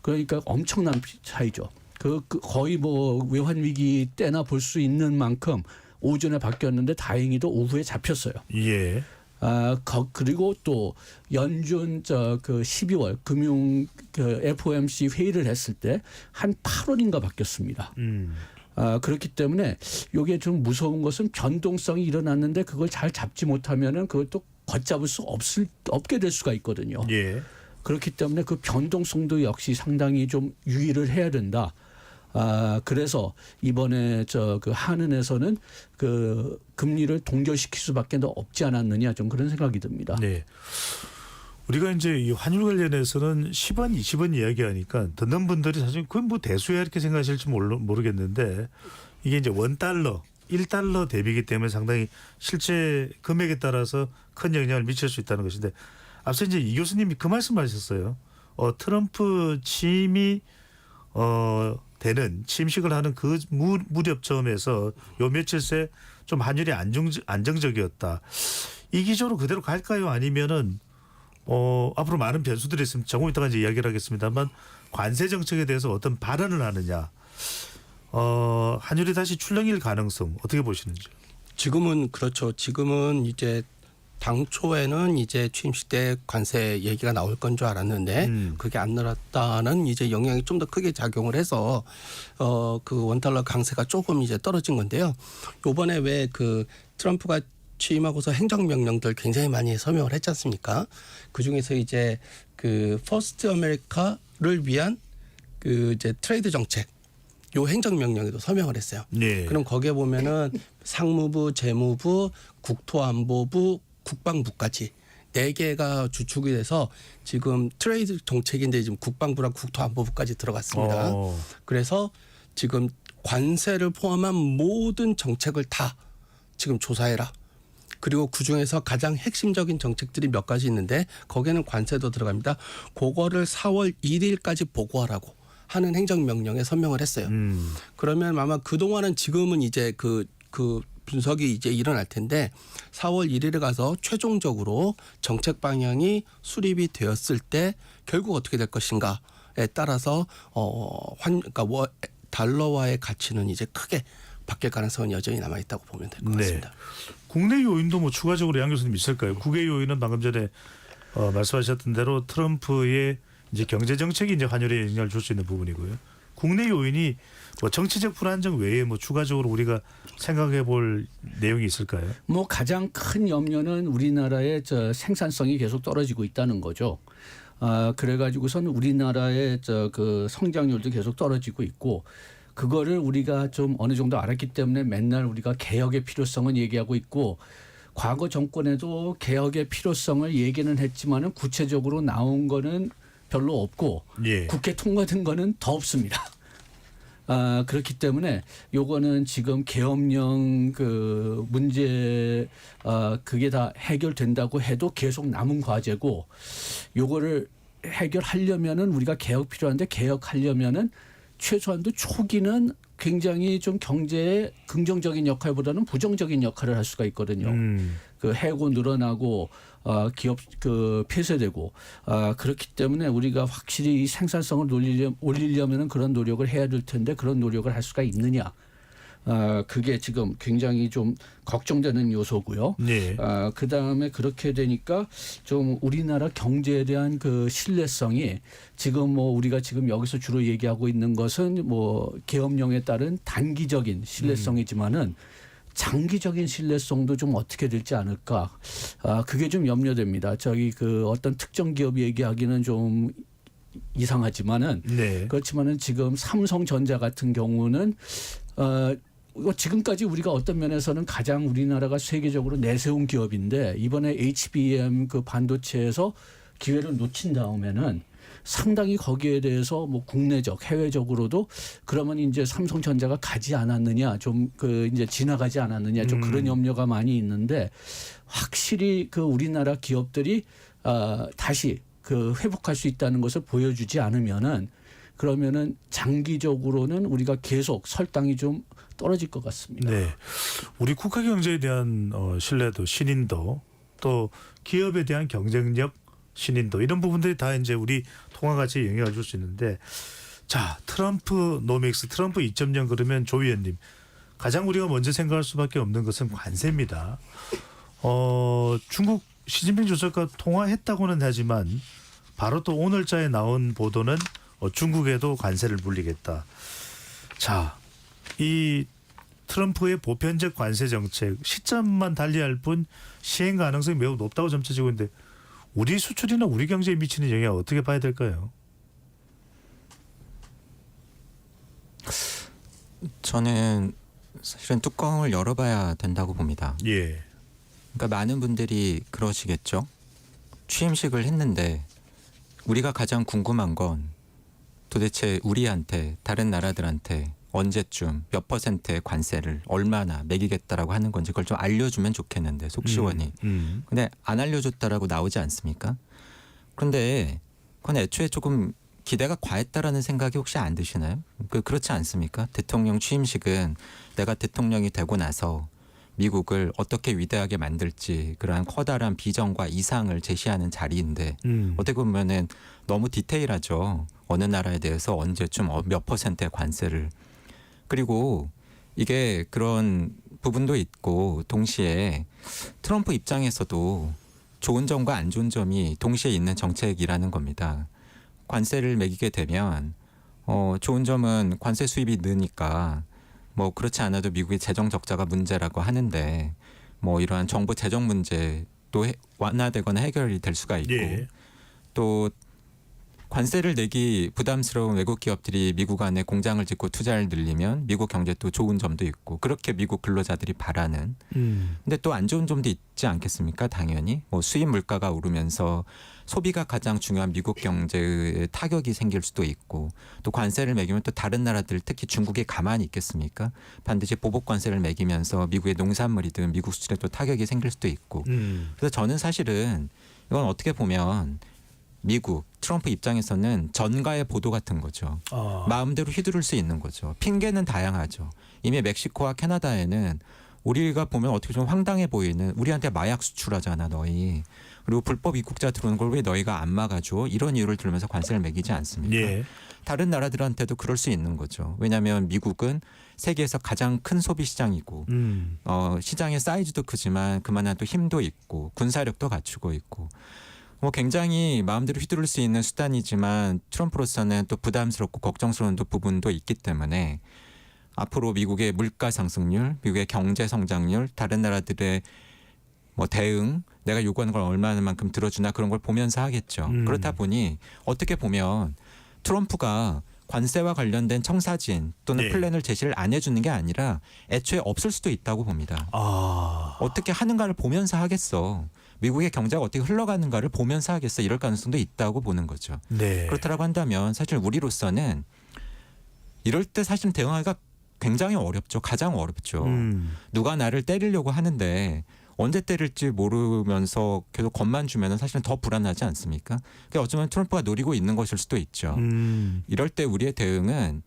Speaker 3: 그러니까 엄청난 차이죠. 그 거의 뭐 외환 위기 때나 볼 수 있는 만큼 오전에 바뀌었는데 다행히도 오후에 잡혔어요.
Speaker 1: 예.
Speaker 3: 그리고 또 연준 그 12월 금융 그 FOMC 회의를 했을 때 한 8월인가 바뀌었습니다. 그렇기 때문에 이게 좀 무서운 것은 변동성이 일어났는데 그걸 잘 잡지 못하면은 그걸 또 걷잡을 수 없게 될 수가 있거든요.
Speaker 1: 예.
Speaker 3: 그렇기 때문에 그 변동성도 역시 상당히 좀 유의를 해야 된다. 그래서 이번에 그 한은에서는 그 금리를 동결시킬 수밖에 없지 않았느냐 좀 그런 생각이 듭니다.
Speaker 1: 네. 우리가 이제 이 환율 관련해서는 10원, 20원 이야기하니까 듣는 분들이 사실 그건 뭐 대수야 이렇게 생각하실지 모르겠는데 이게 이제 원달러, 1달러 대비이기 때문에 상당히 실제 금액에 따라서 큰 영향을 미칠 수 있다는 것인데 앞서 이제 이 교수님이 그 말씀하셨어요. 트럼프 취임이 되는 취임식을 하는 그 무렵점에서 요 며칠 새 좀 환율이 안정적이었다. 이 기조로 그대로 갈까요? 아니면은 앞으로 많은 변수들이 있으면 조금 이따가 이제 이야기를 하겠습니다만 관세 정책에 대해서 어떤 발언을 하느냐. 환율이 다시 출렁일 가능성 어떻게 보시는지?
Speaker 9: 지금은 그렇죠. 지금은 이제 당초에는 이제 취임식 때 관세 얘기가 나올 건 줄 알았는데 그게 안 나왔다는 이제 영향이 좀 더 크게 작용을 해서 그 원달러 강세가 조금 이제 떨어진 건데요. 요번에 왜 그 트럼프가 취임하고서 행정명령들 굉장히 많이 서명을 했지 않습니까? 그 중에서 이제 그 퍼스트 아메리카를 위한 그 이제 트레이드 정책 요 행정명령에도 서명을 했어요.
Speaker 1: 네.
Speaker 9: 그럼 거기에 보면은 상무부, 재무부, 국토안보부, 국방부까지 4개가 주축이 돼서 지금 트레이드 정책인데 지금 국방부랑 국토안보부까지 들어갔습니다. 그래서 지금 관세를 포함한 모든 정책을 다 지금 조사해라. 그리고 그중에서 가장 핵심적인 정책들이 몇 가지 있는데 거기에는 관세도 들어갑니다. 그거를 4월 1일까지 보고하라고 하는 행정명령에 서명을 했어요. 그러면 아마 그동안은 지금은 이제 그 분석이 이제 일어날 텐데 4월 1일에 가서 최종적으로 정책 방향이 수립이 되었을 때 결국 어떻게 될 것인가에 따라서 그러니까 달러와의 가치는 이제 크게 바뀔 가능성은 여전히 남아 있다고 보면 될 것 같습니다.
Speaker 1: 네. 국내 요인도 뭐 추가적으로 양 교수님 있을까요? 국외 요인은 방금 전에 말씀하셨던 대로 트럼프의 이제 경제 정책이 이제 환율에 영향을 줄 수 있는 부분이고요. 국내 요인이 뭐 정치적 불안정 외에 뭐 추가적으로 우리가 생각해 볼 내용이 있을까요?
Speaker 3: 뭐 가장 큰 염려는 우리나라의 생산성이 계속 떨어지고 있다는 거죠. 그래가지고선 우리나라의 그 성장률도 계속 떨어지고 있고, 그거를 우리가 좀 어느 정도 알았기 때문에 맨날 우리가 개혁의 필요성은 얘기하고 있고, 과거 정권에도 개혁의 필요성을 얘기는 했지만은 구체적으로 나온 거는 별로 없고,
Speaker 1: 예.
Speaker 3: 국회 통과된 거는 더 없습니다. 그렇기 때문에 요거는 지금 계엄령 그 문제 그게 다 해결된다고 해도 계속 남은 과제고, 요거를 해결하려면은 우리가 개혁 필요한데, 개혁하려면은 최소한도 초기는 굉장히 좀 경제에 긍정적인 역할보다는 부정적인 역할을 할 수가 있거든요. 그 해고 늘어나고 기업 그 폐쇄되고 그렇기 때문에 우리가 확실히 이 생산성을 올리려면은 그런 노력을 해야 될 텐데, 그런 노력을 할 수가 있느냐? 그게 지금 굉장히 좀 걱정되는 요소고요.
Speaker 1: 네.
Speaker 3: 그 다음에 그렇게 되니까 좀 우리나라 경제에 대한 그 신뢰성이 지금 뭐 우리가 지금 여기서 주로 얘기하고 있는 것은 뭐 계엄령에 따른 단기적인 신뢰성이지만은 장기적인 신뢰성도 좀 어떻게 될지 않을까. 그게 좀 염려됩니다. 저기 그 어떤 특정 기업 얘기하기는 좀 이상하지만은
Speaker 1: 네.
Speaker 3: 그렇지만은 지금 삼성전자 같은 경우는 지금까지 우리가 어떤 면에서는 가장 우리나라가 세계적으로 내세운 기업인데, 이번에 HBM 그 반도체에서 기회를 놓친 다음에는 상당히 거기에 대해서 뭐 국내적 해외적으로도 그러면 이제 삼성전자가 가지 않았느냐, 좀 그 이제 지나가지 않았느냐, 좀 그런 염려가 많이 있는데, 확실히 그 우리나라 기업들이 다시 그 회복할 수 있다는 것을 보여주지 않으면은, 그러면은 장기적으로는 우리가 계속 설당이 좀 떨어질 것 같습니다.
Speaker 1: 네. 우리 국가 경제에 대한 신뢰도, 신인도, 또 기업에 대한 경쟁력, 신인도, 이런 부분들이 다 이제 우리 통화 가치에 영향을 줄 수 있는데, 자, 트럼프 노믹스, 트럼프 2.0 그러면 조 위원님, 가장 우리가 먼저 생각할 수밖에 없는 것은 관세입니다. 중국 시진핑 주석과 통화했다고는 하지만 바로 또 오늘자에 나온 보도는 중국에도 관세를 물리겠다. 자, 이 트럼프의 보편적 관세 정책 시점만 달리할 뿐 시행 가능성이 매우 높다고 점쳐지고 있는데, 우리 수출이나 우리 경제에 미치는 영향 어떻게 봐야 될까요?
Speaker 5: 저는 사실은 뚜껑을 열어봐야 된다고 봅니다.
Speaker 1: 예.
Speaker 5: 그러니까 많은 분들이 그러시겠죠. 취임식을 했는데 우리가 가장 궁금한 건 도대체 우리한테, 다른 나라들한테 언제쯤 몇 %의 관세를 얼마나 매기겠다라고 하는 건지 그걸 좀 알려주면 좋겠는데, 속 시원히. 근데 안 알려줬다라고 나오지 않습니까? 그런데 그건 애초에 조금 기대가 과했다라는 생각이 혹시 안 드시나요? 그렇지 않습니까? 대통령 취임식은 내가 대통령이 되고 나서 미국을 어떻게 위대하게 만들지 그러한 커다란 비전과 이상을 제시하는 자리인데, 어떻게 보면은 너무 디테일하죠. 어느 나라에 대해서 언제쯤 몇 %의 관세를. 그리고 이게 그런 부분도 있고, 동시에 트럼프 입장에서도 좋은 점과 안 좋은 점이 동시에 있는 정책이라는 겁니다. 관세를 매기게 되면 좋은 점은 관세 수입이 느니까 뭐 그렇지 않아도 미국의 재정 적자가 문제라고 하는데, 뭐 이러한 정부 재정 문제도 완화되거나 해결이 될 수가 있고,
Speaker 1: 예.
Speaker 5: 또 관세를 내기 부담스러운 외국 기업들이 미국 안에 공장을 짓고 투자를 늘리면 미국 경제 또 좋은 점도 있고, 그렇게 미국 근로자들이 바라는. 근데 또 안 좋은 점도 있지 않겠습니까? 당연히 뭐 수입 물가가 오르면서 소비가 가장 중요한 미국 경제에 타격이 생길 수도 있고, 또 관세를 매기면 또 다른 나라들, 특히 중국이 가만히 있겠습니까? 반드시 보복 관세를 매기면서 미국의 농산물이든 미국 수출에 또 타격이 생길 수도 있고. 그래서 저는 사실은 이건 어떻게 보면 미국 트럼프 입장에서는 전가의 보도 같은 거죠. 마음대로 휘두를 수 있는 거죠. 핑계는 다양하죠. 이미 멕시코와 캐나다에는 우리가 보면 어떻게 좀 황당해 보이는, 우리한테 마약 수출하잖아 너희. 그리고 불법 입국자 들어오는 걸 왜 너희가 안 막아줘? 이런 이유를 들면서 관세를 매기지 않습니까?
Speaker 1: 예.
Speaker 5: 다른 나라들한테도 그럴 수 있는 거죠. 왜냐하면 미국은 세계에서 가장 큰 소비 시장이고, 시장의 사이즈도 크지만 그만한 또 힘도 있고 군사력도 갖추고 있고, 뭐 굉장히 마음대로 휘두를 수 있는 수단이지만 트럼프로서는 또 부담스럽고 걱정스러운 또 부분도 있기 때문에 앞으로 미국의 물가 상승률, 미국의 경제 성장률, 다른 나라들의 뭐 대응, 내가 요구하는 걸 얼마만큼 들어주나 그런 걸 보면서 하겠죠. 그렇다 보니 어떻게 보면 트럼프가 관세와 관련된 청사진 또는
Speaker 1: 네.
Speaker 5: 플랜을 제시를 안 해주는 게 아니라 애초에 없을 수도 있다고 봅니다. 어떻게 하는가를 보면서 하겠어. 미국의 경제가 어떻게 흘러가는가를 보면서 하겠어. 이럴 가능성도 있다고 보는 거죠.
Speaker 1: 네.
Speaker 5: 그렇다고 한다면 사실 우리로서는 이럴 때 사실 대응하기가 굉장히 어렵죠. 가장 어렵죠. 누가 나를 때리려고 하는데 언제 때릴지 모르면서 계속 겁만 주면 사실은 더 불안하지 않습니까? 그러니까 어쩌면 트럼프가 노리고 있는 것일 수도 있죠. 이럴 때 우리의 대응은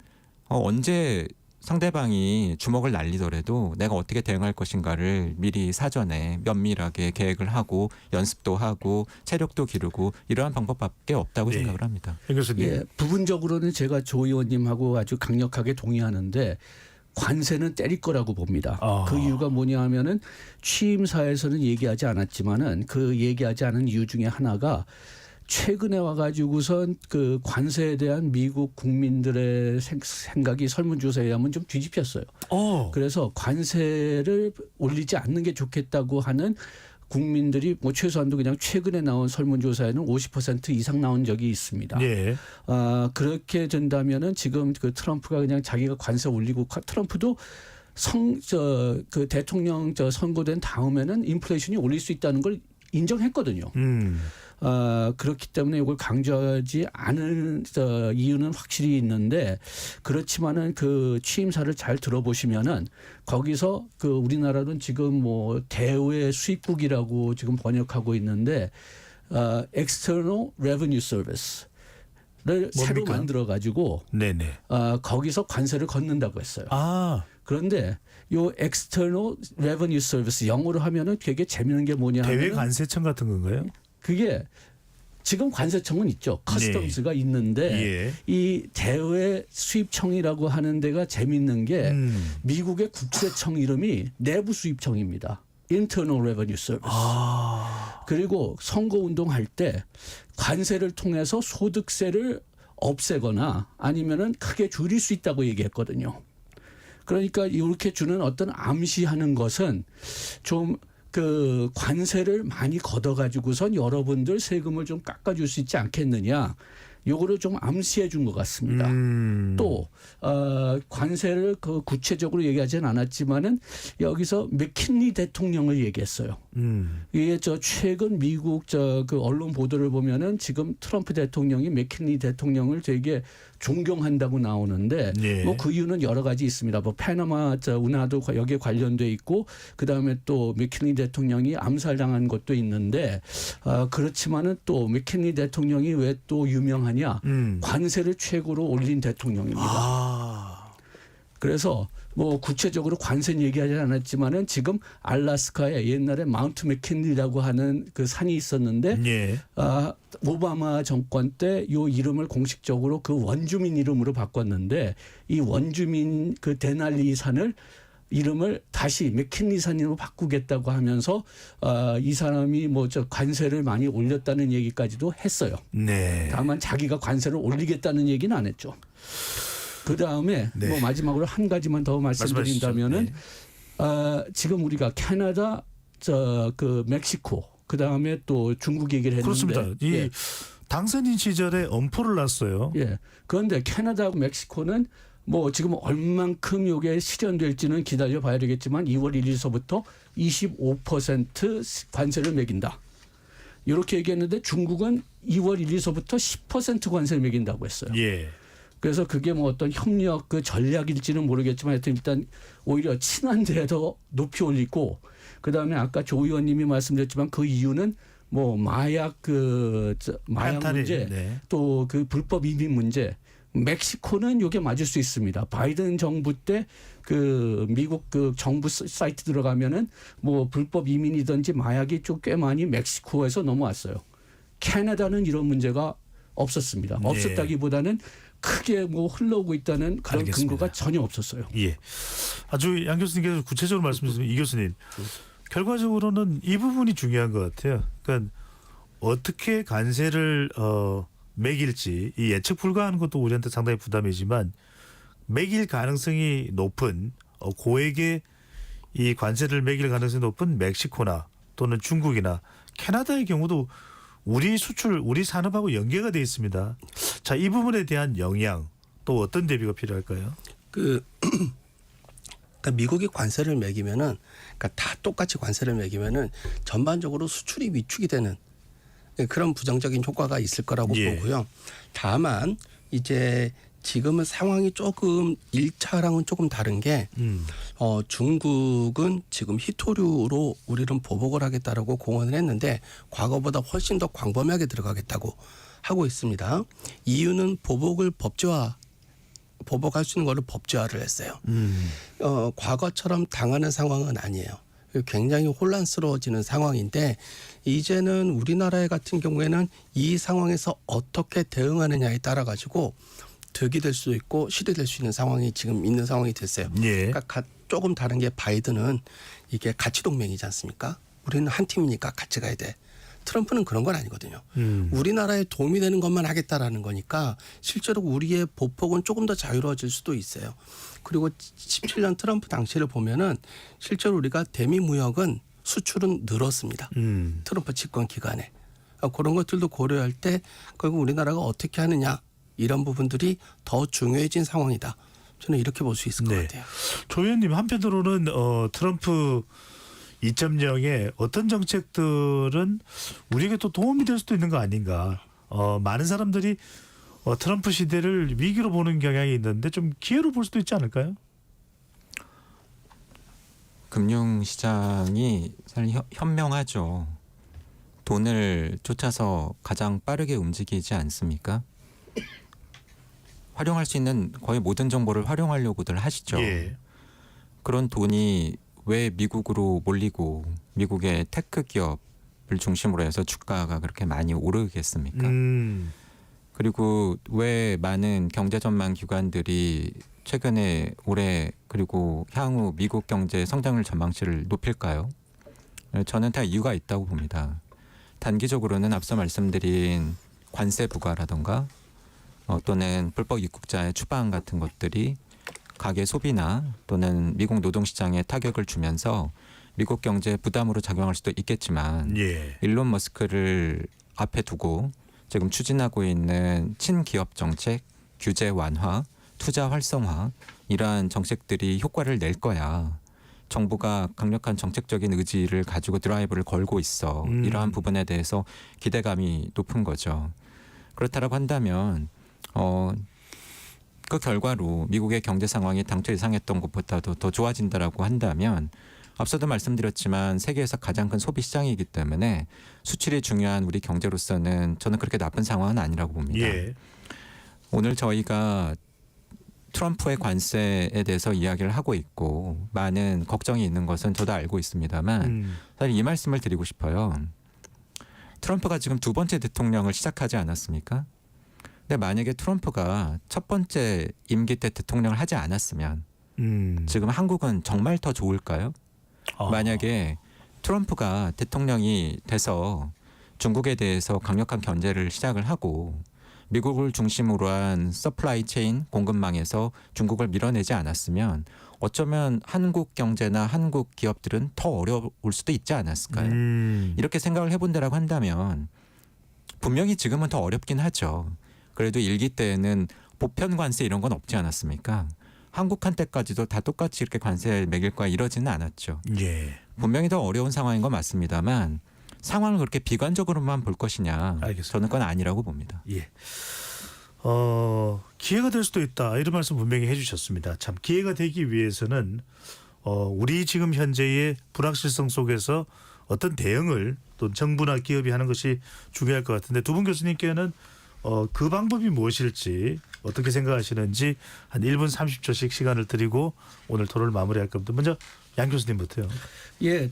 Speaker 5: 언제 상대방이 주먹을 날리더라도 내가 어떻게 대응할 것인가를 미리 사전에 면밀하게 계획을 하고 연습도 하고 체력도 기르고 이러한 방법밖에 없다고
Speaker 1: 네.
Speaker 5: 생각을 합니다.
Speaker 1: 양 교수님.
Speaker 3: 예, 부분적으로는 제가 조 의원님하고 아주 강력하게 동의하는데 관세는 때릴 거라고 봅니다. 그 이유가 뭐냐 하면은 취임사에서는 얘기하지 않았지만은 그 얘기하지 않은 이유 중에 하나가 최근에 와가지고선 그 관세에 대한 미국 국민들의 생각이 설문조사에 의하면 좀 뒤집혔어요. 그래서 관세를 올리지 않는 게 좋겠다고 하는 국민들이 뭐 최소한도 그냥 최근에 나온 설문조사에는 50% 이상 나온 적이 있습니다.
Speaker 1: 예.
Speaker 3: 그렇게 된다면은 지금 그 트럼프가 그냥 자기가 관세 올리고 트럼프도 그 대통령 선거된 다음에는 인플레이션이 올릴 수 있다는 걸 인정했거든요. 그렇기 때문에 이걸 강조하지 않은 이유는 확실히 있는데 그렇지만은 그 취임사를 잘 들어보시면은 거기서 그 우리나라는 지금 뭐 대외 수입국이라고 지금 번역하고 있는데 External Revenue Service를 새로 만들어 가지고
Speaker 1: 네네.
Speaker 3: 거기서 관세를 걷는다고 했어요. 그런데 요 External Revenue Service 영어로 하면은 되게 재미있는 게 뭐냐 하면
Speaker 1: 대외 관세청 같은 건가요?
Speaker 3: 그게 지금 관세청은 있죠. 커스텀스가 있는데
Speaker 1: 예.
Speaker 3: 이 대외 수입청이라고 하는 데가 재밌는 게 미국의 국세청 이름이 내부 수입청입니다. Internal Revenue Service. 그리고 선거운동할 때 관세를 통해서 소득세를 없애거나 아니면은 크게 줄일 수 있다고 얘기했거든요. 그러니까 이렇게 주는 어떤 암시하는 것은 좀 그 관세를 많이 걷어가지고선 여러분들 세금을 좀 깎아줄 수 있지 않겠느냐. 요거를 좀 암시해 준 것 같습니다. 또 관세를 그 구체적으로 얘기하지는 않았지만은 여기서 맥킨리 대통령을 얘기했어요. 이게 최근 미국 그 언론 보도를 보면은 지금 트럼프 대통령이 맥킨리 대통령을 되게 존경한다고 나오는데
Speaker 1: 네.
Speaker 3: 뭐 그 이유는 여러 가지 있습니다. 뭐 파나마 운하도 여기에 관련돼 있고 그 다음에 또 맥킨리 대통령이 암살당한 것도 있는데 그렇지만은 또 맥킨리 대통령이 왜 또 유명한 관세를 최고로 올린 대통령입니다. 그래서 뭐 구체적으로 관세는 얘기하지 않았지만은 지금 알래스카에 옛날에 마운트 맥킨리라고 하는 그 산이 있었는데
Speaker 1: 예.
Speaker 3: 오바마 정권 때 이 이름을 공식적으로 그 원주민 이름으로 바꿨는데 이 원주민 그 데날리 산을 이름을 다시 맥킨리 산으로 바꾸겠다고 하면서 이 사람이 뭐 관세를 많이 올렸다는 얘기까지도 했어요.
Speaker 1: 네.
Speaker 3: 다만 자기가 관세를 올리겠다는 얘기는 안 했죠. 그 다음에
Speaker 1: 네.
Speaker 3: 뭐 마지막으로 한 가지만 더 말씀드린다면은 지금 우리가 캐나다, 그 멕시코, 그 다음에 또 중국 얘기를 했는데
Speaker 1: 그렇습니다. 이 당선인 시절에 엄포를 놨어요.
Speaker 3: 예. 그런데 캐나다하고 멕시코는 뭐 지금 얼만큼 이게 실현될지는 기다려 봐야 되겠지만 2월 1일서부터 25% 관세를 매긴다. 이렇게 얘기했는데 중국은 2월 1일서부터 10% 관세를 매긴다고 했어요.
Speaker 1: 예.
Speaker 3: 그래서 그게 뭐 어떤 협력 그 전략일지는 모르겠지만 하여튼 일단 오히려 친한데도 높이 올리고 그다음에 아까 조 의원님이 말씀드렸지만 그 이유는 뭐 마약 문제
Speaker 1: 네.
Speaker 3: 또 그 불법 이민 문제 멕시코는 이게 맞을 수 있습니다. 바이든 정부 때 그 미국 그 정부 사이트 들어가면은 뭐 불법 이민이든지 마약이 좀 꽤 많이 멕시코에서 넘어왔어요. 캐나다는 이런 문제가 없었습니다.
Speaker 1: 네.
Speaker 3: 없었다기보다는 크게 뭐 흘러오고 있다는 그런
Speaker 1: 알겠습니다.
Speaker 3: 근거가 전혀 없었어요.
Speaker 1: 예. 아주 양 교수님께서 구체적으로 말씀해 주시면 이 교수님 결과적으로는 이 부분이 중요한 것 같아요. 그러니까 어떻게 관세를 매길지 이 예측 불가하는 것도 우리한테 상당히 부담이지만 매길 가능성이 높은 고액의 이 관세를 매길 가능성이 높은 멕시코나 또는 중국이나 캐나다의 경우도 우리 수출, 우리 산업하고 연계가 돼 있습니다. 자, 이 부분에 대한 영향 또 어떤 대비가 필요할까요?
Speaker 9: 그러니까 미국이 관세를 매기면은, 그러니까 다 똑같이 관세를 매기면은 전반적으로 수출이 위축이 되는 그런 부정적인 효과가 있을 거라고
Speaker 1: 예.
Speaker 9: 보고요. 다만 이제 지금은 상황이 조금 1차랑은 조금 다른 게 중국은 지금 희토류로 우리는 보복을 하겠다라고 공언을 했는데 과거보다 훨씬 더 광범위하게 들어가겠다고 하고 있습니다. 이유는 보복할 수 있는 거를 법제화를 했어요. 과거처럼 당하는 상황은 아니에요. 굉장히 혼란스러워지는 상황인데 이제는 우리나라 같은 경우에는 이 상황에서 어떻게 대응하느냐에 따라 가지고 득이 될 수도 있고 실이 될 수 있는 상황이 지금 있는 상황이 됐어요.
Speaker 1: 예.
Speaker 9: 그러니까 조금 다른 게 바이든은 이게 가치 동맹이지 않습니까? 우리는 한 팀이니까 같이 가야 돼. 트럼프는 그런 건 아니거든요. 우리나라에 도움이 되는 것만 하겠다라는 거니까 실제로 우리의 보폭은 조금 더 자유로워질 수도 있어요. 그리고 17년 트럼프 당시를 보면은 실제로 우리가 대미 무역은 수출은 늘었습니다. 트럼프 집권 기간에. 그런 것들도 고려할 때 결국 우리나라가 어떻게 하느냐 이런 부분들이 더 중요해진 상황이다. 저는 이렇게 볼 수 있을 것 같아요.
Speaker 1: 조 의원님 한편으로는 트럼프 2.0의 어떤 정책들은 우리에게 또 도움이 될 수도 있는 거 아닌가. 많은 사람들이 트럼프 시대를 위기로 보는 경향이 있는데 좀 기회로 볼 수도 있지 않을까요?
Speaker 5: 금융시장이 사실 현명하죠. 돈을 쫓아서 가장 빠르게 움직이지 않습니까? 활용할 수 있는 거의 모든 정보를 활용하려고들 하시죠.
Speaker 1: 예.
Speaker 5: 그런 돈이 왜 미국으로 몰리고 미국의 테크 기업을 중심으로 해서 주가가 그렇게 많이 오르겠습니까? 그리고 왜 많은 경제 전망 기관들이 최근에 올해 그리고 향후 미국 경제 성장률 전망치를 높일까요? 저는 다 이유가 있다고 봅니다. 단기적으로는 앞서 말씀드린 관세 부과라던가 또는 불법 입국자의 추방 같은 것들이 가계 소비나 또는 미국 노동시장에 타격을 주면서 미국 경제에 부담으로 작용할 수도 있겠지만
Speaker 1: 예.
Speaker 5: 일론 머스크를 앞에 두고 지금 추진하고 있는 친기업 정책, 규제 완화, 투자 활성화 이러한 정책들이 효과를 낼 거야. 정부가 강력한 정책적인 의지를 가지고 드라이브를 걸고 있어. 이러한 부분에 대해서 기대감이 높은 거죠. 그렇다라고 한다면 그 결과로 미국의 경제 상황이 당초 예상했던 것보다도 더 좋아진다라고 한다면 앞서도 말씀드렸지만 세계에서 가장 큰 소비 시장이기 때문에 수출이 중요한 우리 경제로서는 저는 그렇게 나쁜 상황은 아니라고 봅니다.
Speaker 1: 예.
Speaker 5: 오늘 저희가 트럼프의 관세에 대해서 이야기를 하고 있고 많은 걱정이 있는 것은 저도 알고 있습니다만 사실 이 말씀을 드리고 싶어요. 트럼프가 지금 두 번째 대통령을 시작하지 않았습니까? 근데 만약에 트럼프가 첫 번째 임기 때 대통령을 하지 않았으면 지금 한국은 정말 더 좋을까요? 만약에 트럼프가 대통령이 돼서 중국에 대해서 강력한 견제를 시작을 하고 미국을 중심으로 한 서플라이 체인 공급망에서 중국을 밀어내지 않았으면 어쩌면 한국 경제나 한국 기업들은 더 어려울 수도 있지 않았을까요? 이렇게 생각을 해본다라고 한다면 분명히 지금은 더 어렵긴 하죠. 그래도 일기 때에는 보편 관세 이런 건 없지 않았습니까? 한국한테까지도 다 똑같이 이렇게 관세를 매길 거야 이러지는 않았죠.
Speaker 1: 예.
Speaker 5: 분명히 더 어려운 상황인 건 맞습니다만 상황을 그렇게 비관적으로만 볼 것이냐
Speaker 1: 알겠습니다.
Speaker 5: 저는 그건 아니라고 봅니다.
Speaker 1: 예. 기회가 될 수도 있다 이런 말씀 분명히 해주셨습니다. 참 기회가 되기 위해서는 우리 지금 현재의 불확실성 속에서 어떤 대응을 또 정부나 기업이 하는 것이 중요할 것 같은데 두 분 교수님께는 그 방법이 무엇일지 어떻게 생각하시는지 한 1분 30초씩 시간을 드리고 오늘 토론을 마무리할 겁니다. 먼저 양 교수님부터요.
Speaker 3: 예,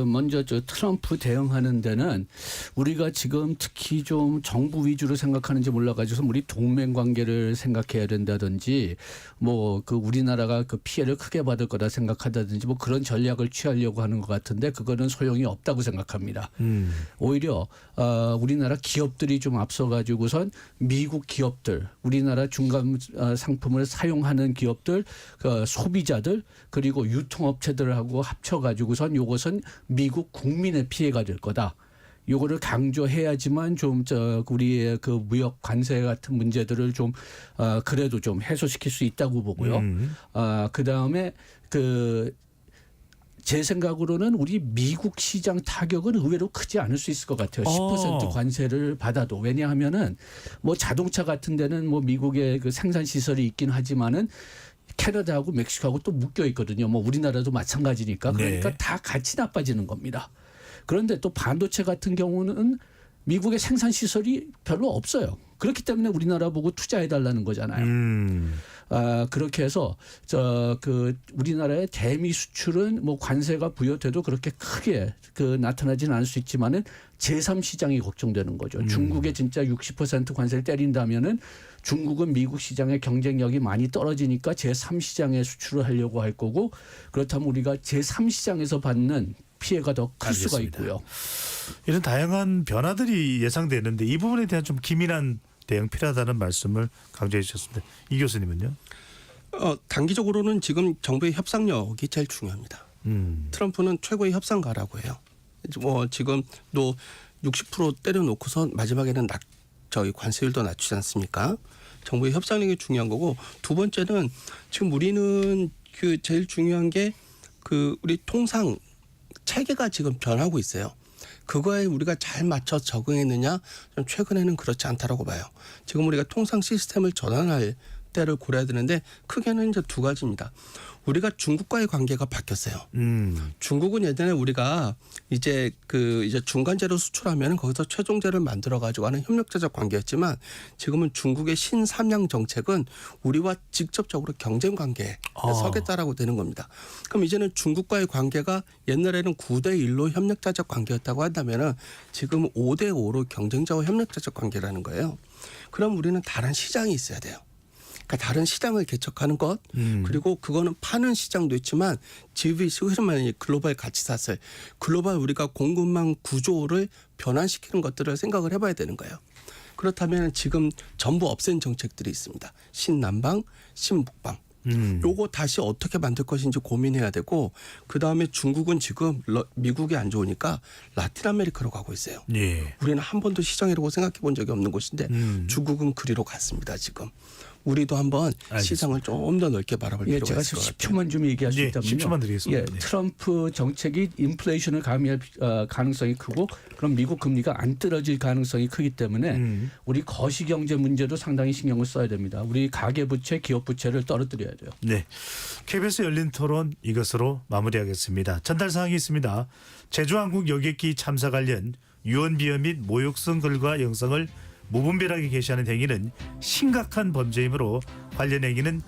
Speaker 3: 먼저 트럼프 대응하는 데는 우리가 지금 특히 좀 정부 위주로 생각하는지 몰라가지고 우리 동맹 관계를 생각해야 된다든지 우리나라가 그 피해를 크게 받을 거다 생각하다든지 그런 전략을 취하려고 하는 것 같은데 그거는 소용이 없다고 생각합니다. 오히려 우리나라 기업들이 좀 앞서가지고선 미국 기업들, 우리나라 중간 상품을 사용하는 기업들, 소비자들 그리고 유통업체들하고 합쳐가지고선 요것은 미국 국민의 피해가 될 거다. 요거를 강조해야지만 좀 우리의 그 무역 관세 같은 문제들을 좀 그래도 좀 해소시킬 수 있다고 보고요. 그다음에 제 생각으로는 우리 미국 시장 타격은 의외로 크지 않을 수 있을 것 같아요. 10% 관세를 받아도. 왜냐하면은 자동차 같은 데는 미국의 그 생산 시설이 있긴 하지만은 캐나다하고 멕시코하고 또 묶여 있거든요. 우리나라도 마찬가지니까. 그러니까
Speaker 1: 네.
Speaker 3: 다 같이 나빠지는 겁니다. 그런데 또 반도체 같은 경우는 미국의 생산 시설이 별로 없어요. 그렇기 때문에 우리나라 보고 투자해달라는 거잖아요. 그렇게 해서 우리나라의 대미 수출은 관세가 부여돼도 그렇게 크게 나타나지는 않을 수 있지만은 제3시장이 걱정되는 거죠. 중국에 진짜 60% 관세를 때린다면은 중국은 미국 시장의 경쟁력이 많이 떨어지니까 제3시장에 수출을 하려고 할 거고 그렇다면 우리가 제3시장에서 받는 피해가 더 클 수가
Speaker 1: 알겠습니다.
Speaker 3: 있고요.
Speaker 1: 이런 다양한 변화들이 예상되는데 이 부분에 대한 좀 기민한 대응 필요하다는 말씀을 강조해 주셨습니다. 이 교수님은요?
Speaker 9: 단기적으로는 지금 정부의 협상력이 제일 중요합니다. 트럼프는 최고의 협상가라고 해요. 지금도 60% 때려놓고서 마지막에는 저희 관세율도 낮추지 않습니까? 정부의 협상력이 중요한 거고 두 번째는 지금 우리는 제일 중요한 게 우리 통상 체계가 지금 변하고 있어요. 그거에 우리가 잘 맞춰 적응했느냐? 좀 최근에는 그렇지 않다라고 봐요. 지금 우리가 통상 시스템을 전환할 때를 고려해야 되는데 크게는 이제 두 가지입니다. 우리가 중국과의 관계가 바뀌었어요. 중국은 예전에 우리가 이제 중간재료 수출하면 거기서 최종재를 만들어 가지고 하는 협력자적 관계였지만 지금은 중국의 신삼양 정책은 우리와 직접적으로 경쟁 관계에 서겠다라고 되는 겁니다. 그럼 이제는 중국과의 관계가 옛날에는 9대1로 협력자적 관계였다고 한다면은 지금 5대5로 경쟁자와 협력자적 관계라는 거예요. 그럼 우리는 다른 시장이 있어야 돼요. 그러니까 다른 시장을 개척하는 것 그리고 그거는 파는 시장도 있지만 GVC 흔히 말하는 글로벌 가치사슬 글로벌 우리가 공급망 구조를 변환시키는 것들을 생각을 해봐야 되는 거예요. 그렇다면 지금 전부 없앤 정책들이 있습니다. 신남방, 신북방. 요거 다시 어떻게 만들 것인지 고민해야 되고 그다음에 중국은 지금 미국이 안 좋으니까 라틴 아메리카로 가고 있어요.
Speaker 1: 예.
Speaker 9: 우리는 한 번도 시장이라고 생각해 본 적이 없는 곳인데 중국은 그리로 갔습니다. 지금. 우리도 한번
Speaker 1: 알겠습니다.
Speaker 9: 시장을 좀 더 넓게 바라볼 필요가
Speaker 3: 제가
Speaker 9: 있을 것 같아요.
Speaker 3: 10초만 좀 얘기할 수
Speaker 1: 예,
Speaker 3: 있다면요.
Speaker 1: 10초만 드리겠습니다. 네.
Speaker 3: 트럼프 정책이 인플레이션을 가미할 가능성이 크고 그럼 미국 금리가 안 떨어질 가능성이 크기 때문에 우리 거시경제 문제도 상당히 신경을 써야 됩니다. 우리 가계부채, 기업부채를 떨어뜨려야 돼요.
Speaker 1: 네. KBS 열린 토론 이것으로 마무리하겠습니다. 전달 사항이 있습니다. 제주항공 여객기 참사 관련 유언비어 및 모욕성 글과 영상을 무분별하게 게시하는 행위는 심각한 범죄이므로 관련 행위는